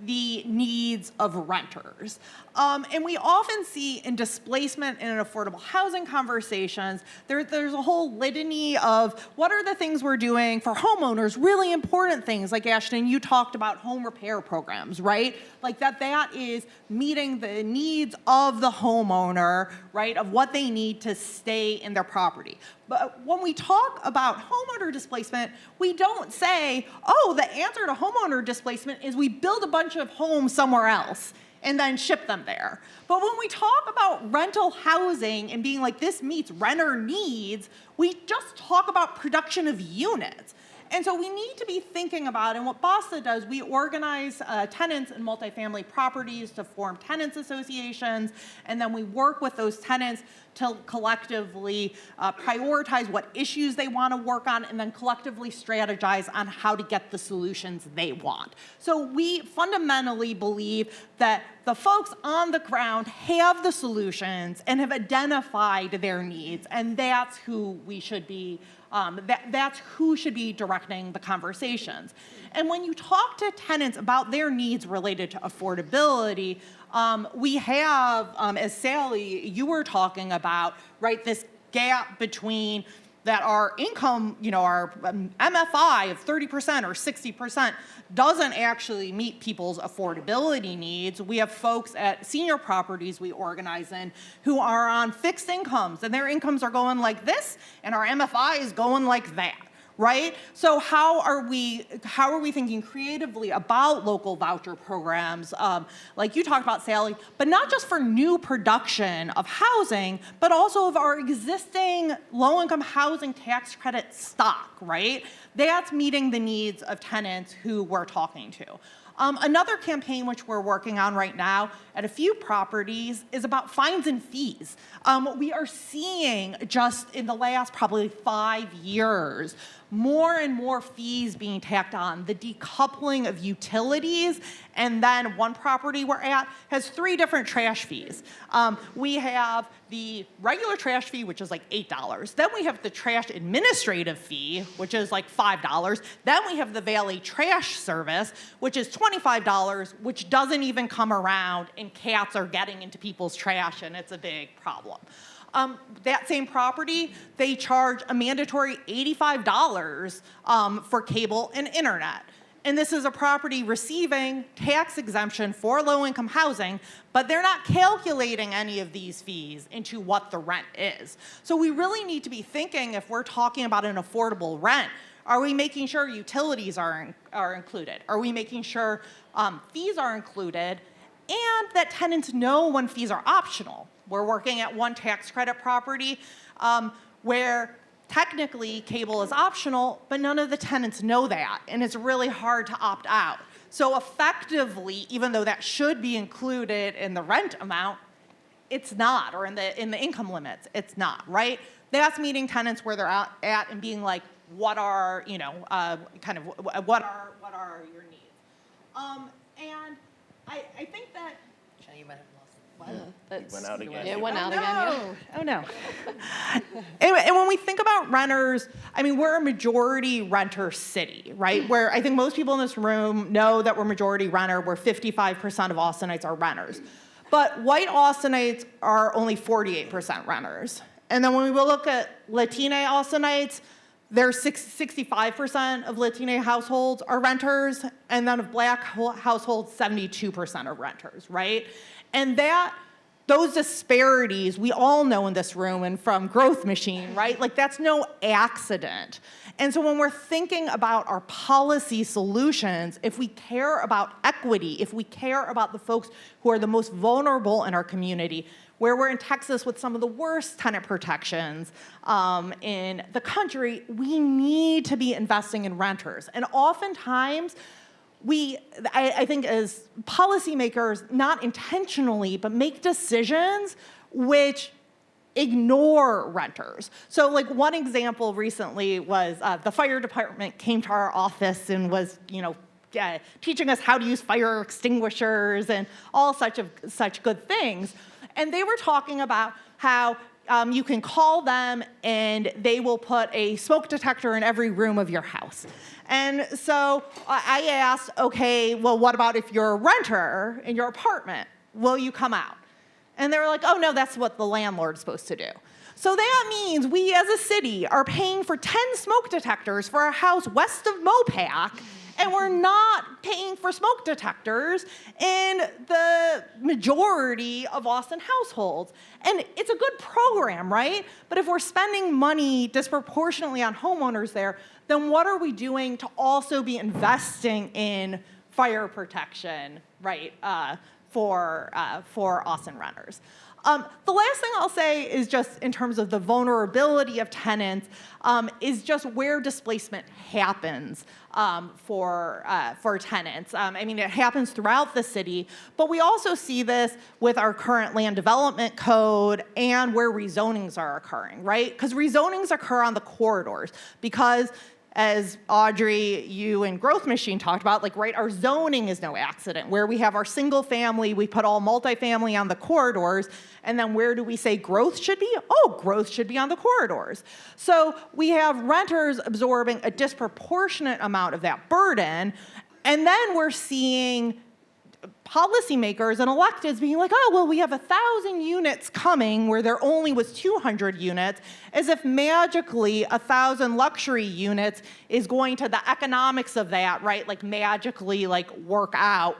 the needs of renters. And we often see in displacement and in affordable housing conversations, there's a whole litany of what are the things we're doing for homeowners, really important things, like Ashton, you talked about home repair programs, right? Like that is meeting the needs of the homeowner, right, of what they need to stay in their property. But when we talk about homeowner displacement, we don't say, oh, the answer to homeowner displacement is we build a bunch of homes somewhere else and then ship them there. But when we talk about rental housing and being like, this meets renter needs, we just talk about production of units. And so we need to be thinking about, and what BASA does, we organize tenants in multifamily properties to form tenants associations, and then we work with those tenants to collectively prioritize what issues they want to work on, and then collectively strategize on how to get the solutions they want. So we fundamentally believe that the folks on the ground have the solutions and have identified their needs, and that's who we should be that's who should be directing the conversations. And when you talk to tenants about their needs related to affordability, we have, as Sally, you were talking about, right, this gap between that our income, our MFI of 30% or 60% doesn't actually meet people's affordability needs. We have folks at senior properties we organize in who are on fixed incomes, and their incomes are going like this, and our MFI is going like that. Right? So how are we thinking creatively about local voucher programs, like you talked about, Sally, but not just for new production of housing, but also of our existing low-income housing tax credit stock, right? That's meeting the needs of tenants who we're talking to. Another campaign which we're working on right now at a few properties is about fines and fees. We are seeing just in the last probably 5 years, more and more fees being tacked on, the decoupling of utilities, and then one property we're at has 3 different trash fees. We have the regular trash fee, which is like $8. Then we have the trash administrative fee, which is like $5. Then we have the valet trash service, which is $25, which doesn't even come around, and cats are getting into people's trash, and it's a big problem. That same property, they charge a mandatory $85 for cable and internet. And this is a property receiving tax exemption for low-income housing, but they're not calculating any of these fees into what the rent is. So we really need to be thinking, if we're talking about an affordable rent, are we making sure utilities are included? Are we making sure fees are included? And that tenants know when fees are optional. We're working at one tax credit property where technically cable is optional, but none of the tenants know that, and it's really hard to opt out. So effectively, even though that should be included in the rent amount, it's not, or in the income limits, it's not, right? That's meeting tenants where they're at and being like, what are, what are your needs? And I think that. You might have lost it. That's, Went out again. It went out again, yeah. Oh, no. And when we think about renters, I mean, we're a majority renter city, right? Where I think most people in this room know that we're majority renter, where 55% of Austinites are renters. But white Austinites are only 48% renters. And then when we look at Latina Austinites, there's 65% of Latina households are renters, and then of Black households, 72% are renters, right? And those disparities, we all know in this room and from Growth Machine, right? Like, that's no accident. And so when we're thinking about our policy solutions, if we care about equity, if we care about the folks who are the most vulnerable in our community, where we're in Texas with some of the worst tenant protections in the country, we need to be investing in renters. And oftentimes, I think as policymakers, not intentionally, but make decisions which ignore renters. So like one example recently was the fire department came to our office and was, teaching us how to use fire extinguishers and all such good things. And they were talking about how you can call them and they will put a smoke detector in every room of your house. And so I asked, okay, well, what about if you're a renter in your apartment? Will you come out? And they were like, oh, no, that's what the landlord's supposed to do. So that means we as a city are paying for 10 smoke detectors for a house west of Mopac, and we're not paying for smoke detectors in the majority of Austin households. And it's a good program, right? But if we're spending money disproportionately on homeowners there, then what are we doing to also be investing in fire protection, right, for Austin renters? The last thing I'll say is just in terms of the vulnerability of tenants is just where displacement happens for tenants. I mean, it happens throughout the city, but we also see this with our current land development code and where rezonings are occurring, right? Because rezonings occur on the corridors because, as Audrey, you and Growth Machine talked about, our zoning is no accident. Where we have our single family, we put all multifamily on the corridors, and then where do we say growth should be? Oh, growth should be on the corridors. So we have renters absorbing a disproportionate amount of that burden, and then we're seeing policymakers and electeds being like, oh, well, we have 1,000 units coming where there only was 200 units, as if magically 1,000 luxury units is going to the economics of that, right? Magically work out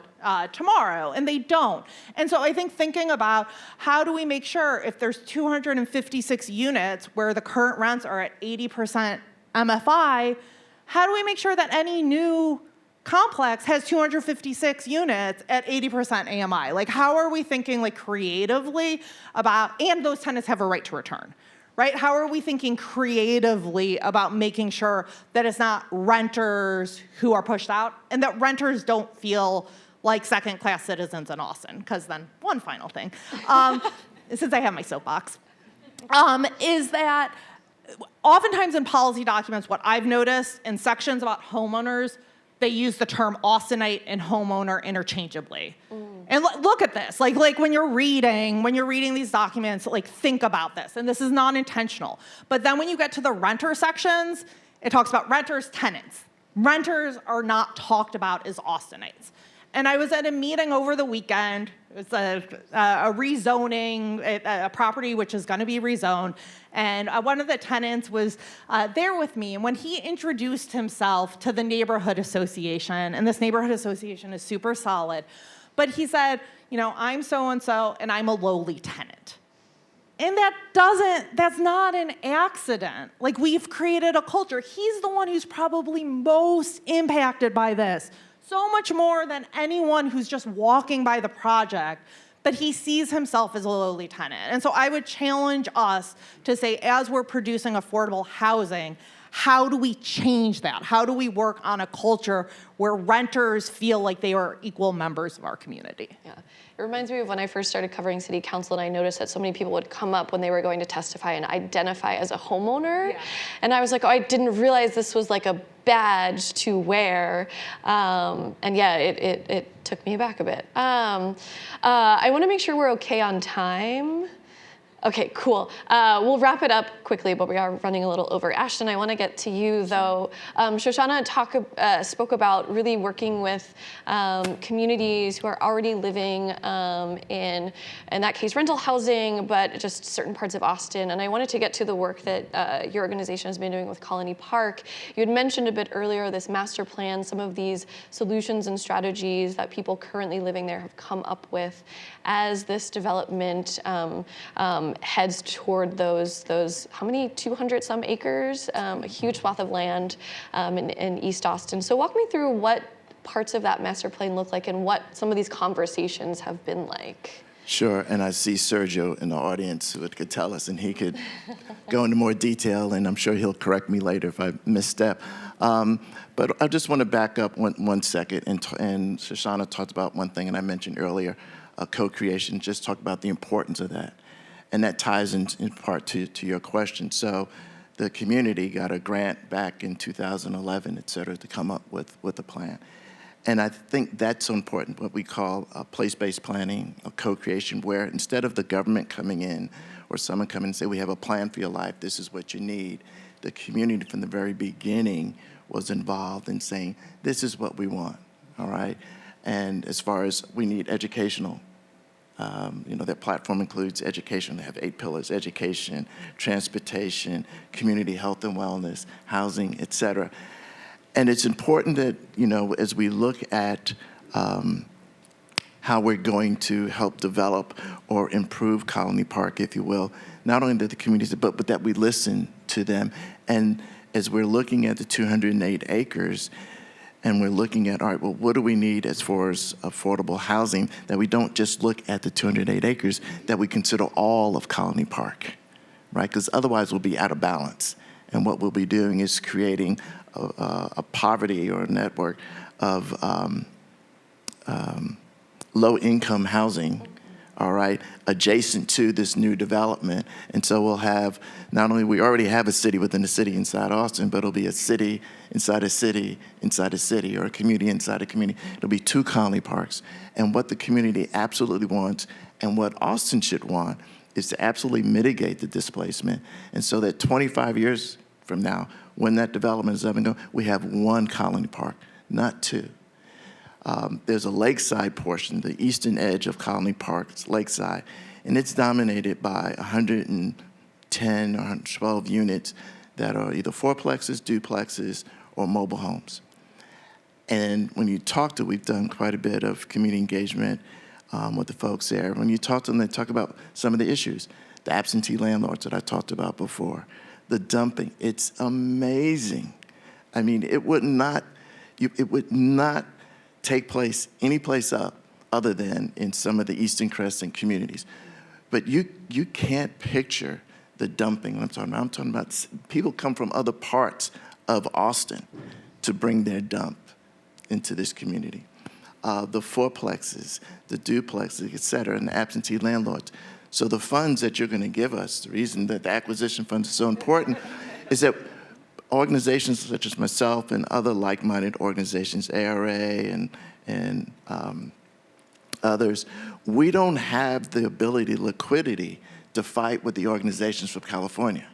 tomorrow, and they don't. And so I think thinking about how do we make sure if there's 256 units where the current rents are at 80% MFI, how do we make sure that any new complex has 256 units at 80% AMI? How are we thinking creatively about, and those tenants have a right to return, right? How are we thinking creatively about making sure that it's not renters who are pushed out and that renters don't feel like second-class citizens in Austin? Because then one final thing, since I have my soapbox, is that oftentimes in policy documents, what I've noticed in sections about homeowners, they use the term Austinite and homeowner interchangeably. And look at this, when you're reading these documents, think about this, and this is not intentional. But then when you get to the renter sections, it talks about renters, tenants. Renters are not talked about as Austinites. And I was at a meeting over the weekend. It's a rezoning, a property which is going to be rezoned. And one of the tenants was there with me. And when he introduced himself to the neighborhood association, and this neighborhood association is super solid, but he said, I'm so-and-so, and I'm a lowly tenant. And that's not an accident. We've created a culture. He's the one who's probably most impacted by this. So much more than anyone who's just walking by the project, but he sees himself as a lowly tenant. And so I would challenge us to say, as we're producing affordable housing, how do we change that? How do we work on a culture where renters feel like they are equal members of our community? Yeah. It reminds me of when I first started covering city council, and I noticed that so many people would come up when they were going to testify and identify as a homeowner. Yeah. And I was like, oh, I didn't realize this was a badge to wear. And yeah, it took me aback a bit. I want to make sure we're okay on time. Okay, cool. We'll wrap it up quickly, but we are running a little over. Ashton, I want to get to you, though. Shoshana spoke about really working with communities who are already living in that case, rental housing, but just certain parts of Austin. And I wanted to get to the work that your organization has been doing with Colony Park. You had mentioned a bit earlier this master plan, some of these solutions and strategies that people currently living there have come up with as this development heads toward those how many 200 some acres, a huge swath of land in East Austin. So walk me through what parts of that master plan look like and what some of these conversations have been like. Sure, and I see Sergio in the audience who could tell us, and he could go into more detail, and I'm sure he'll correct me later if I misstep. But I just want to back up one second, and Shoshana talked about one thing, and I mentioned earlier, co-creation, just talked about the importance of that. And that ties in part to your question. So the community got a grant back in 2011, et cetera, to come up with a plan. And I think that's so important, what we call place-based planning, or co-creation, where instead of the government coming in or someone coming and say, we have a plan for your life, this is what you need, the community from the very beginning was involved in saying, this is what we want, all right? And as far as we need educational, that platform includes education. They have 8 pillars: education, transportation, community health and wellness, housing, et cetera. And it's important that, as we look at how we're going to help develop or improve Colony Park, if you will, not only that the communities, but that we listen to them. And as we're looking at the 208 acres, and we're looking at, all right, well, what do we need as far as affordable housing, that we don't just look at the 208 acres, that we consider all of Colony Park, right? Because otherwise we'll be out of balance. And what we'll be doing is creating a poverty or a network of low-income housing, all right, adjacent to this new development. And so we'll have, not only, we already have a city within a city inside Austin, but it'll be a city inside a city inside a city, or a community inside a community. It'll be 2 Colony Parks. And what the community absolutely wants, and what Austin should want, is to absolutely mitigate the displacement. And so that 25 years from now, when that development is up and going, we have 1 Colony Park, not 2. There's a lakeside portion, the eastern edge of Colony Park, it's lakeside, and it's dominated by 110 or 112 units that are either fourplexes, duplexes, or mobile homes. And when you talk to, we've done quite a bit of community engagement with the folks there. When you talk to them, they talk about some of the issues, the absentee landlords that I talked about before, the dumping. It's amazing. I mean, it would not take place any place other than in some of the Eastern Crescent communities. But you can't picture the dumping I'm talking about. I'm talking about people come from other parts of Austin to bring their dump into this community. The fourplexes, the duplexes, et cetera, and the absentee landlords. So the funds that you're going to give us, the reason that the acquisition fund is so important is that organizations such as myself and other like-minded organizations, ARA and others, we don't have the ability, liquidity, to fight with the organizations from California.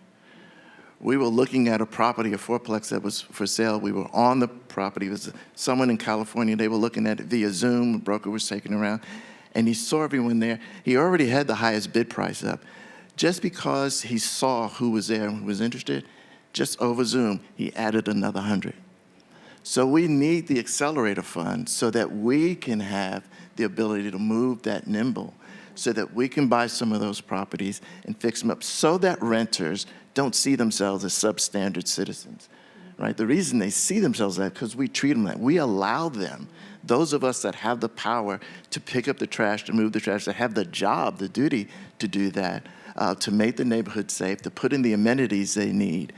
We were looking at a property, a fourplex that was for sale. We were on the property. It was someone in California. They were looking at it via Zoom. A broker was taking around, and he saw everyone there. He already had the highest bid price up. Just because he saw who was there and who was interested, just over Zoom, he added another 100. So we need the accelerator fund so that we can have the ability to move that nimble, so that we can buy some of those properties and fix them up, so that renters don't see themselves as substandard citizens, right? The reason they see themselves that, because we treat them like, we allow them, those of us that have the power to pick up the trash, to move the trash, that have the job, the duty to do that, to make the neighborhood safe, to put in the amenities they need.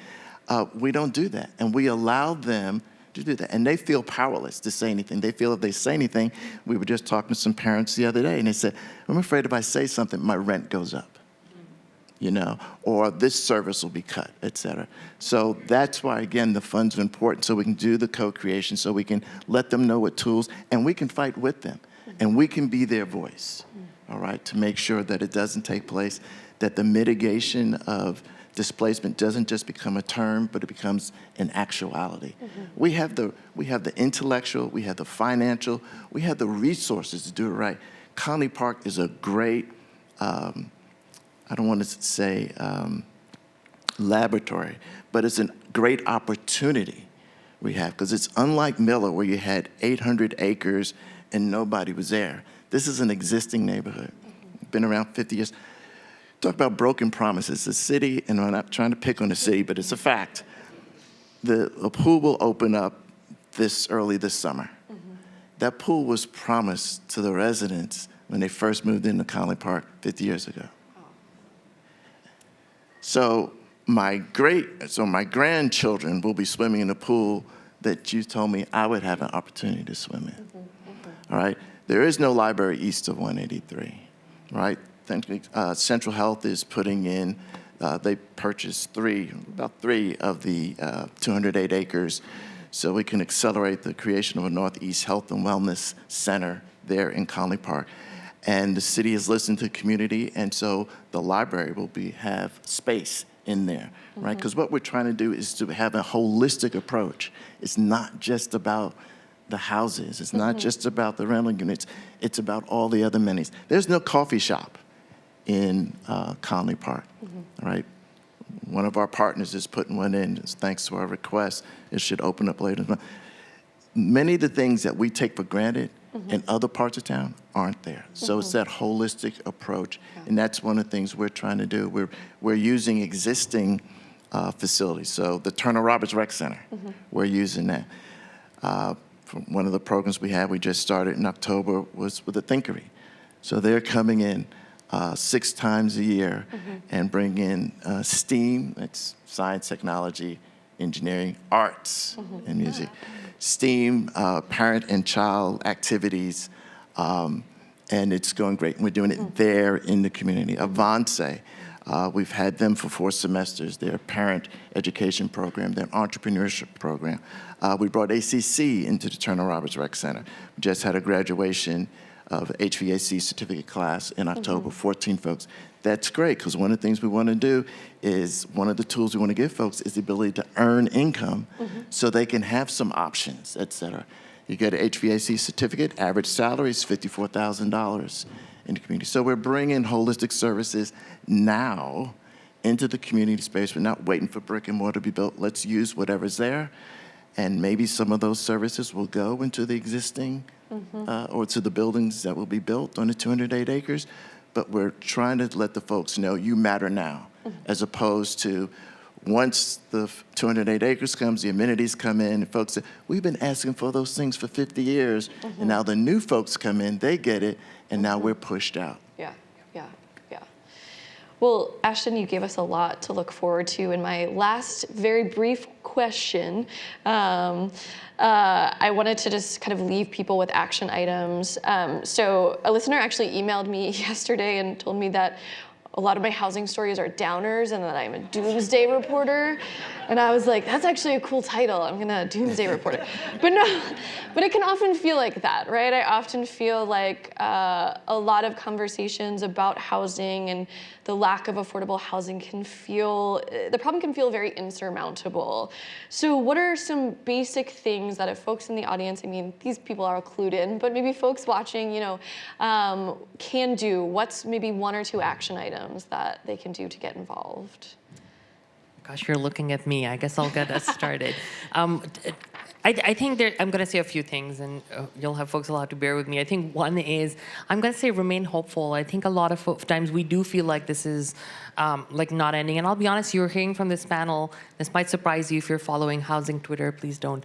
We don't do that, and we allow them to do that, and they feel powerless to say anything. They feel if they say anything, we were just talking to some parents the other day, and they said, I'm afraid if I say something, my rent goes up, or this service will be cut, et cetera. So that's why, again, the funds are important, so we can do the co-creation, so we can let them know what tools, and we can fight with them, and we can be their voice, all right, to make sure that it doesn't take place, that the mitigation of displacement doesn't just become a term, but it becomes an actuality. We have the intellectual, we have the financial, we have the resources to do it right. Colony Park is a great, I don't want to say laboratory, but it's a great opportunity we have, because it's unlike Miller, where you had 800 acres and nobody was there. This is an existing neighborhood, been around 50 years. Talk about broken promises. The city, and I'm not trying to pick on the city, but it's a fact. A pool will open up early this summer. That pool was promised to the residents when they first moved into Colony Park 50 years ago. So my grandchildren will be swimming in the pool that you told me I would have an opportunity to swim in. All right? There is no library east of 183, right? Central Health is putting in, they purchased about three of the 208 acres, so we can accelerate the creation of a Northeast Health and Wellness Center there in Conley Park. And the city has listened to the community, and so the library will have space in there, right? Because what we're trying to do is to have a holistic approach. It's not just about the houses. It's not just about the rental units. It's about all the other amenities. There's no coffee shop in Conley Park, all right? One of our partners is putting one in. Thanks to our request, it should open up later. Many of the things that we take for granted in other parts of town aren't there. So it's that holistic approach, and that's one of the things we're trying to do. We're using existing facilities. So the Turner Roberts Rec Center, we're using that. One of the programs we just started in October was with the Thinkery. So they're coming in 6 times a year and bring in STEAM, that's science, technology, engineering, arts, and music. STEAM, parent and child activities, and it's going great. And we're doing it there in the community. Avance, we've had them for 4 semesters. Their parent education program, their entrepreneurship program. We brought ACC into the Turner Roberts Rec Center. We just had a graduation of HVAC certificate class in October, 14 folks. That's great, because one of the things we want to do is, one of the tools we want to give folks is the ability to earn income so they can have some options, et cetera. You get an HVAC certificate, average salary is $54,000 in the community. So we're bringing holistic services now into the community space. We're not waiting for brick and mortar to be built. Let's use whatever's there, and maybe some of those services will go into the existing or to the buildings that will be built on the 208 acres. But we're trying to let the folks know you matter now, as opposed to once the 208 acres comes, the amenities come in, and folks say, we've been asking for those things for 50 years, and now the new folks come in, they get it, and now we're pushed out. Yeah. Well, Ashton, you gave us a lot to look forward to. In my last very brief question, I wanted to just kind of leave people with action items. So a listener actually emailed me yesterday and told me that a lot of my housing stories are downers and that I'm a doomsday reporter. And I was like, that's actually a cool title. I'm gonna doomsday reporter. But no, but it can often feel like that, right? I often feel like a lot of conversations about housing and the lack of affordable housing the problem can feel very insurmountable. So what are some basic things that if folks in the audience, I mean, these people are clued in, but maybe folks watching, can do? What's maybe 1 or 2 action items that they can do to get involved? Gosh, you're looking at me. I guess I'll get us started. I think I'm going to say a few things, and you'll have folks allowed to bear with me. I think one is, I'm going to say remain hopeful. I think a lot of times we do feel like this is like not ending. And I'll be honest, you're hearing from this panel, this might surprise you if you're following housing Twitter, please don't.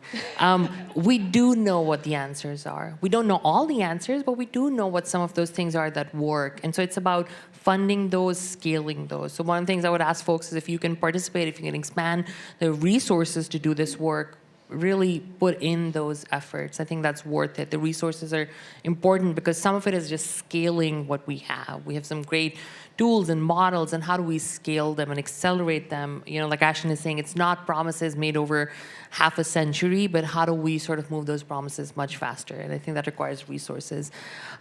We do know what the answers are. We don't know all the answers, but we do know what some of those things are that work. And so it's about funding those, scaling those. So one of the things I would ask folks is if you can participate, if you can expand the resources to do this work, really put in those efforts. I think that's worth it. The resources are important because some of it is just scaling what we have. We have some great tools and models, and how do we scale them and accelerate them? Like Ashton is saying, it's not promises made over half a century, but how do we sort of move those promises much faster? And I think that requires resources.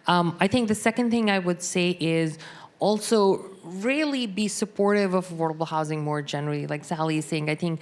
I think the second thing I would say is also really be supportive of affordable housing more generally. Like Sally is saying, I think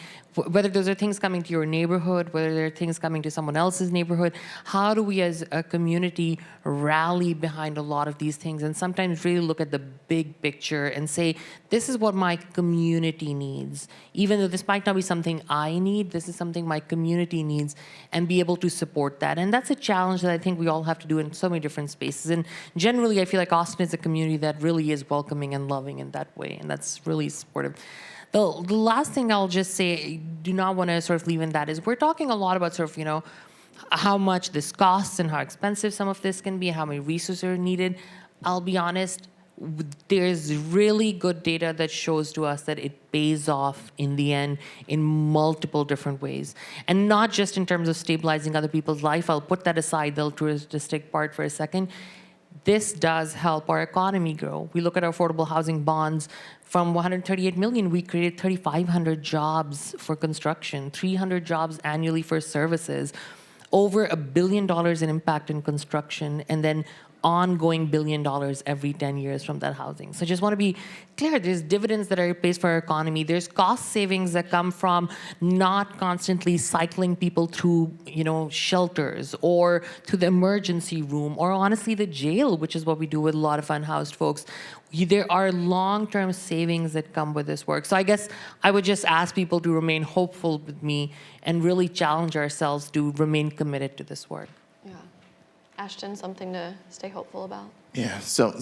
whether those are things coming to your neighborhood, whether they're things coming to someone else's neighborhood, how do we as a community rally behind a lot of these things and sometimes really look at the big picture and say, this is what my community needs. Even though this might not be something I need, this is something my community needs, and be able to support that. And that's a challenge that I think we all have to do in so many different spaces. And generally, I feel like Austin is a community that really is welcoming and loving in that way, and that's really supportive. The last thing I'll just say, do not want to sort of leave in that, is we're talking a lot about sort of, how much this costs and how expensive some of this can be and how many resources are needed. I'll be honest, there's really good data that shows to us that it pays off in the end in multiple different ways. And not just in terms of stabilizing other people's life. I'll put that aside, the altruistic part for a second. this does help our economy grow. We look at our affordable housing bonds. From 138 million, we created 3,500 jobs for construction, 300 jobs annually for services, over $1 billion in impact in construction, and then ongoing $1 billion every 10 years from that housing. So I just want to be clear, there's dividends that are replaced for our economy. There's cost savings that come from not constantly cycling people through, shelters or to the emergency room or honestly the jail, which is what we do with a lot of unhoused folks. There are long-term savings that come with this work. So I guess I would just ask people to remain hopeful with me and really challenge ourselves to remain committed to this work. Yeah. Ashton, something to stay hopeful about? Yeah, so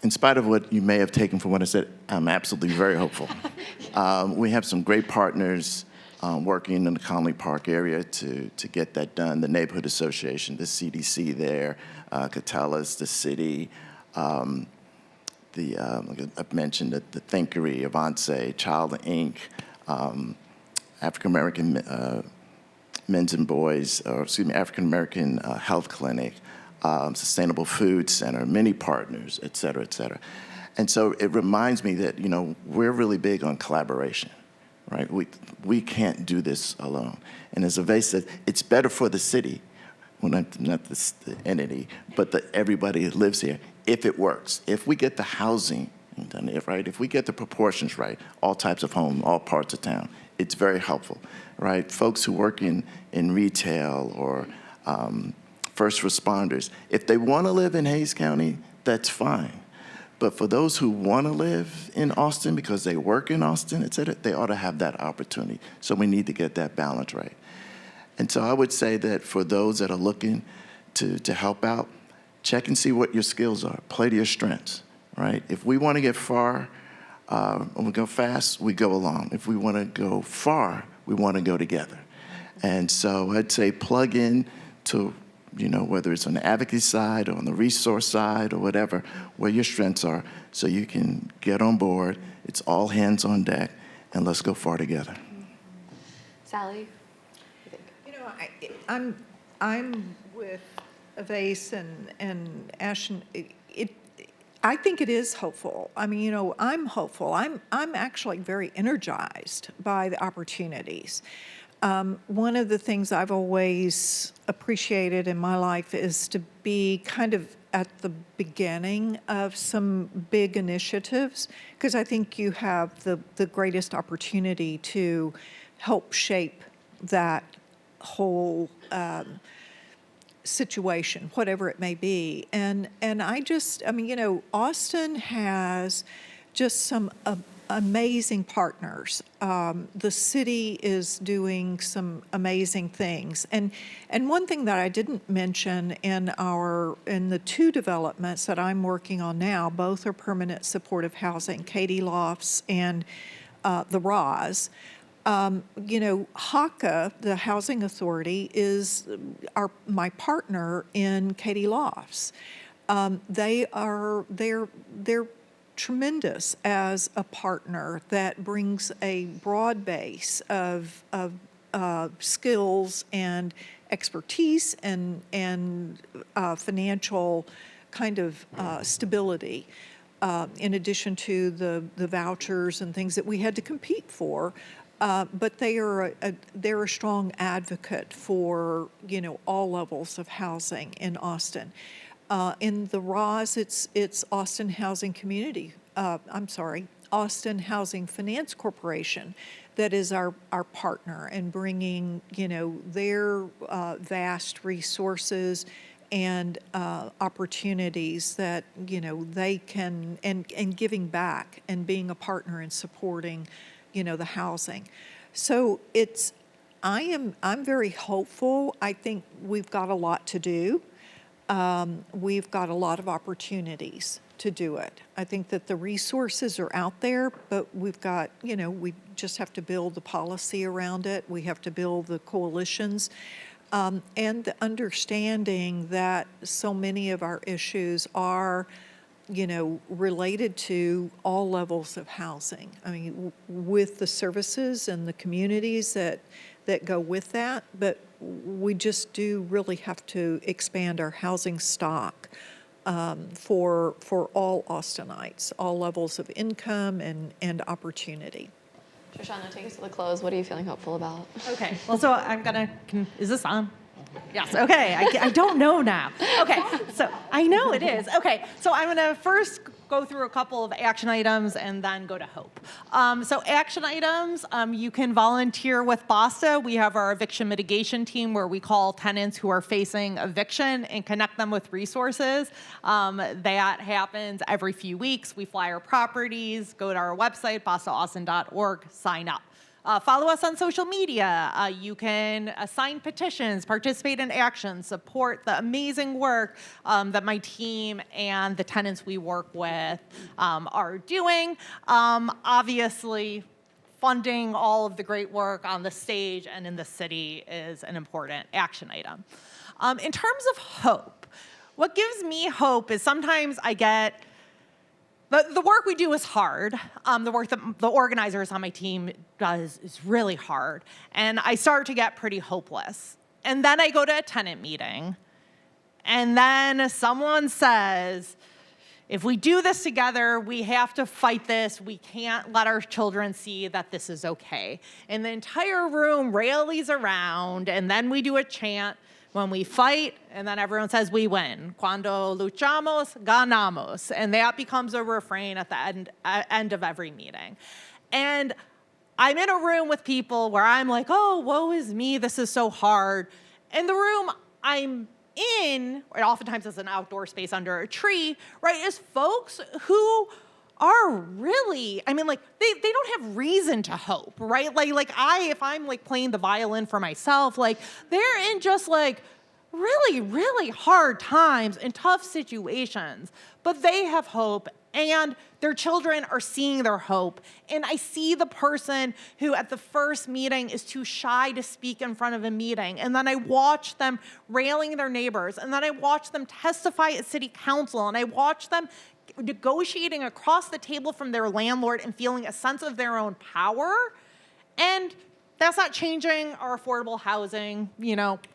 in spite of what you may have taken from what I said, I'm absolutely very hopeful. We have some great partners working in the Conley Park area to get that done. The Neighborhood Association, the CDC there, Catellus, the city, I've mentioned the Thinkery, Avance, Child Inc., African American Men's and Boys, African American Health Clinic, Sustainable Food Center, many partners, et cetera, et cetera. And so it reminds me that, we're really big on collaboration, right? We can't do this alone. And as Ave said, it's better for the city, well, not the entity, but everybody that lives here, if it works. If we get the housing done right, if we get the proportions right, all types of homes, all parts of town, it's very helpful, right? Folks who work in retail or first responders, if they want to live in Hayes County, that's fine. But for those who want to live in Austin because they work in Austin, et cetera, they ought to have that opportunity. So we need to get that balance right. And so I would say that for those that are looking to help out, check and see what your skills are. Play to your strengths, right? If we want to get far, when we go fast, we go along. If we want to go far, we want to go together. And so I'd say plug in to, whether it's on the advocacy side or on the resource side or whatever, where your strengths are, so you can get on board. It's all hands on deck, and let's go far together. Sally? I'm with Avase and Ashton. I think it is hopeful. I mean, I'm hopeful. I'm actually very energized by the opportunities. One of the things I've always appreciated in my life is to be kind of at the beginning of some big initiatives, because I think you have the greatest opportunity to help shape that whole situation, whatever it may be. And Austin has just some amazing partners. The city is doing some amazing things. And one thing that I didn't mention in the two developments that I'm working on now, both are permanent supportive housing, Katy Lofts and the Roz. HACA, the Housing Authority, is my partner in Katy Lofts. They're tremendous as a partner that brings a broad base of skills and expertise and financial kind of stability. In addition to the vouchers and things that we had to compete for. But they're a strong advocate for all levels of housing in Austin. In the Roz, it's Austin Housing Austin Housing Finance Corporation that is our partner in bringing their vast resources and opportunities that they can and giving back and being a partner in supporting the housing. So I'm very hopeful. I think we've got a lot to do. We've got a lot of opportunities to do it. I think that the resources are out there, but we've got, we just have to build the policy around it. We have to build the coalitions. And the understanding that so many of our issues are related to all levels of housing. I mean, with the services and the communities that go with that, but we just do really have to expand our housing stock for all Austinites, all levels of income and opportunity. Shoshana, take us to the close. What are you feeling hopeful about? Okay, well, so is this on? Yes, okay, I don't know now. Okay, so I know it is. Okay, so I'm gonna first go through a couple of action items and then go to hope. So action items, you can volunteer with BASTA. We have our eviction mitigation team where we call tenants who are facing eviction and connect them with resources. That happens every few weeks. We flyer properties, go to our website, bastaAustin.org, sign up. Follow us on social media. You can sign petitions, participate in actions, support the amazing work that my team and the tenants we work with are doing. Obviously, funding all of the great work on the stage and in the city is an important action item. In terms of hope, what gives me hope is sometimes I get the work we do is hard. The work that the organizers on my team does is really hard. And I start to get pretty hopeless. And then I go to a tenant meeting, and then someone says, if we do this together, we have to fight this. We can't let our children see that this is okay. And the entire room rallies around, and then we do a chant. When we fight, and then everyone says we win. Cuando luchamos, ganamos. And that becomes a refrain at the end of every meeting. And I'm in a room with people where I'm like, oh, woe is me, this is so hard. And the room I'm in, or oftentimes it's an outdoor space under a tree, right, is folks who are really, I mean, like, they don't have reason to hope, right? If I'm like playing the violin for myself, like, they're in just like really, really hard times and tough situations, but they have hope and their children are seeing their hope. And I see the person who at the first meeting is too shy to speak in front of a meeting. And then I watch them railing their neighbors. And then I watch them testify at city council. And I watch them negotiating across the table from their landlord and feeling a sense of their own power. And that's not changing our affordable housing,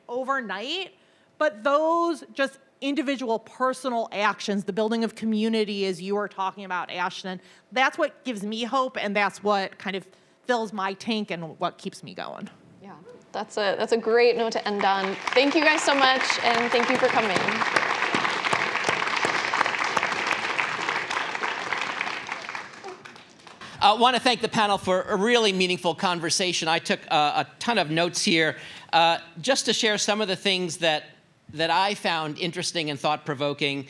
overnight. But those just individual personal actions, the building of community, as you were talking about, Ashton, that's what gives me hope, and that's what kind of fills my tank and what keeps me going. Yeah, that's a great note to end on. Thank you guys so much, and thank you for coming. I want to thank the panel for a really meaningful conversation. I took a ton of notes here just to share some of the things that I found interesting and thought-provoking,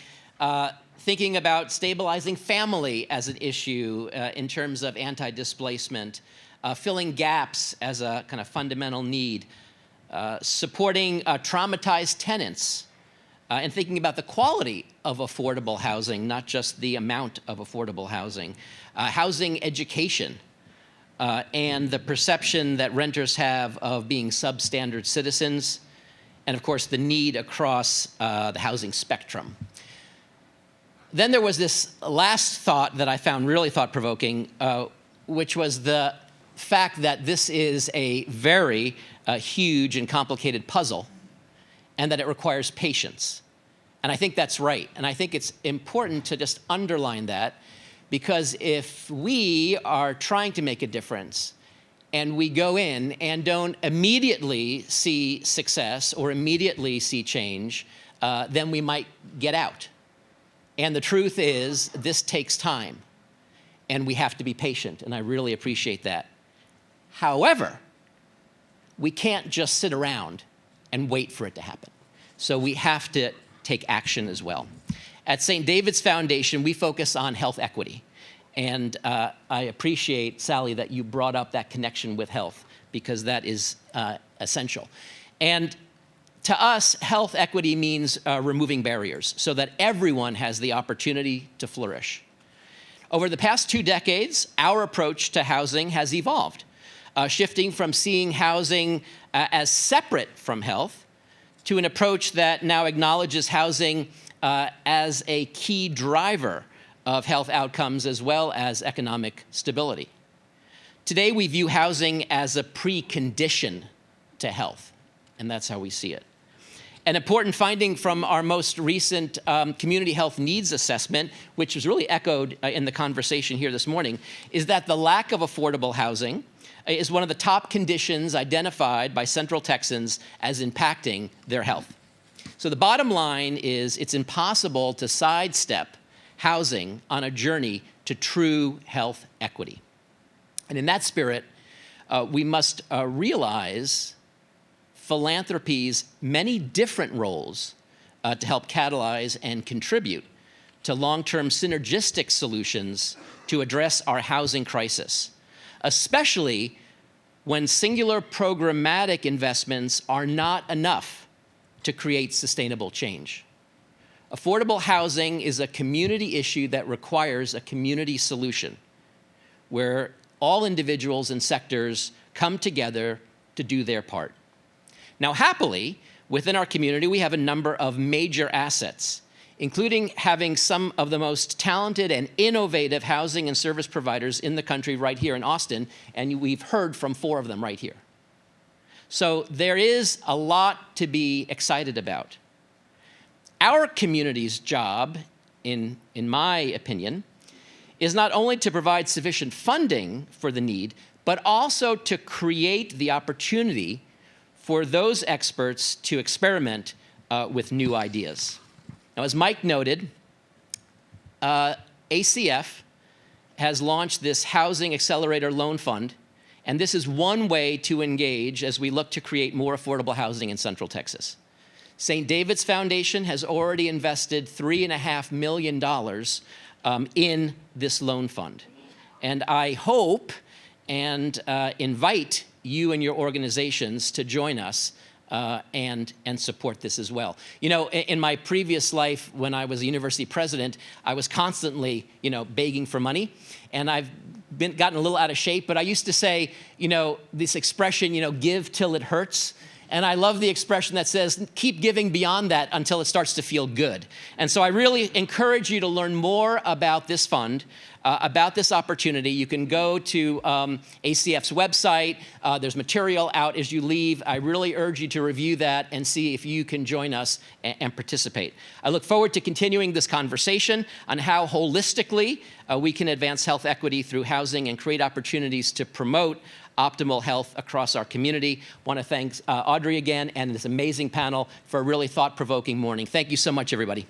thinking about stabilizing family as an issue in terms of anti-displacement, filling gaps as a kind of fundamental need, supporting traumatized tenants, and thinking about the quality of affordable housing, not just the amount of affordable housing, housing education, and the perception that renters have of being substandard citizens, and of course the need across the housing spectrum. Then there was this last thought that I found really thought-provoking, which was the fact that this is a very huge and complicated puzzle, and that it requires patience. And I think that's right. And I think it's important to just underline that, because if we are trying to make a difference and we go in and don't immediately see success or immediately see change, then we might get out. And the truth is, this takes time, and we have to be patient, and I really appreciate that. However, we can't just sit around and wait for it to happen. So we have to take action as well. At St. David's Foundation, we focus on health equity. And I appreciate, Sally, that you brought up that connection with health, because that is essential. And to us, health equity means removing barriers so that everyone has the opportunity to flourish. Over the past 2 decades, our approach to housing has evolved, shifting from seeing housing as separate from health to an approach that now acknowledges housing as a key driver of health outcomes as well as economic stability. Today, we view housing as a precondition to health, and that's how we see it. An important finding from our most recent community health needs assessment, which was really echoed in the conversation here this morning, is that the lack of affordable housing is one of the top conditions identified by Central Texans as impacting their health. So the bottom line is it's impossible to sidestep housing on a journey to true health equity. And in that spirit, we must realize philanthropy's many different roles to help catalyze and contribute to long-term synergistic solutions to address our housing crisis, especially when singular programmatic investments are not enough to create sustainable change. Affordable housing is a community issue that requires a community solution where all individuals and sectors come together to do their part. Now, happily, within our community, we have a number of major assets, including having some of the most talented and innovative housing and service providers in the country right here in Austin, and we've heard from 4 of them right here. So there is a lot to be excited about. Our community's job, in my opinion, is not only to provide sufficient funding for the need, but also to create the opportunity for those experts to experiment with new ideas. Now, as Mike noted, ACF has launched this Housing Accelerator Loan Fund, and this is one way to engage as we look to create more affordable housing in Central Texas. St. David's Foundation has already invested $3.5 million in this loan fund. And I hope and invite you and your organizations to join us and support this as well. You know, in my previous life, when I was a university president, I was constantly, begging for money. And I've gotten a little out of shape, but I used to say, this expression, give till it hurts. And I love the expression that says, keep giving beyond that until it starts to feel good. And so I really encourage you to learn more about this fund, about this opportunity. You can go to ACF's website. There's material out as you leave. I really urge you to review that and see if you can join us and participate. I look forward to continuing this conversation on how holistically we can advance health equity through housing and create opportunities to promote optimal health across our community. I want to thank Audrey again and this amazing panel for a really thought-provoking morning. Thank you so much, everybody.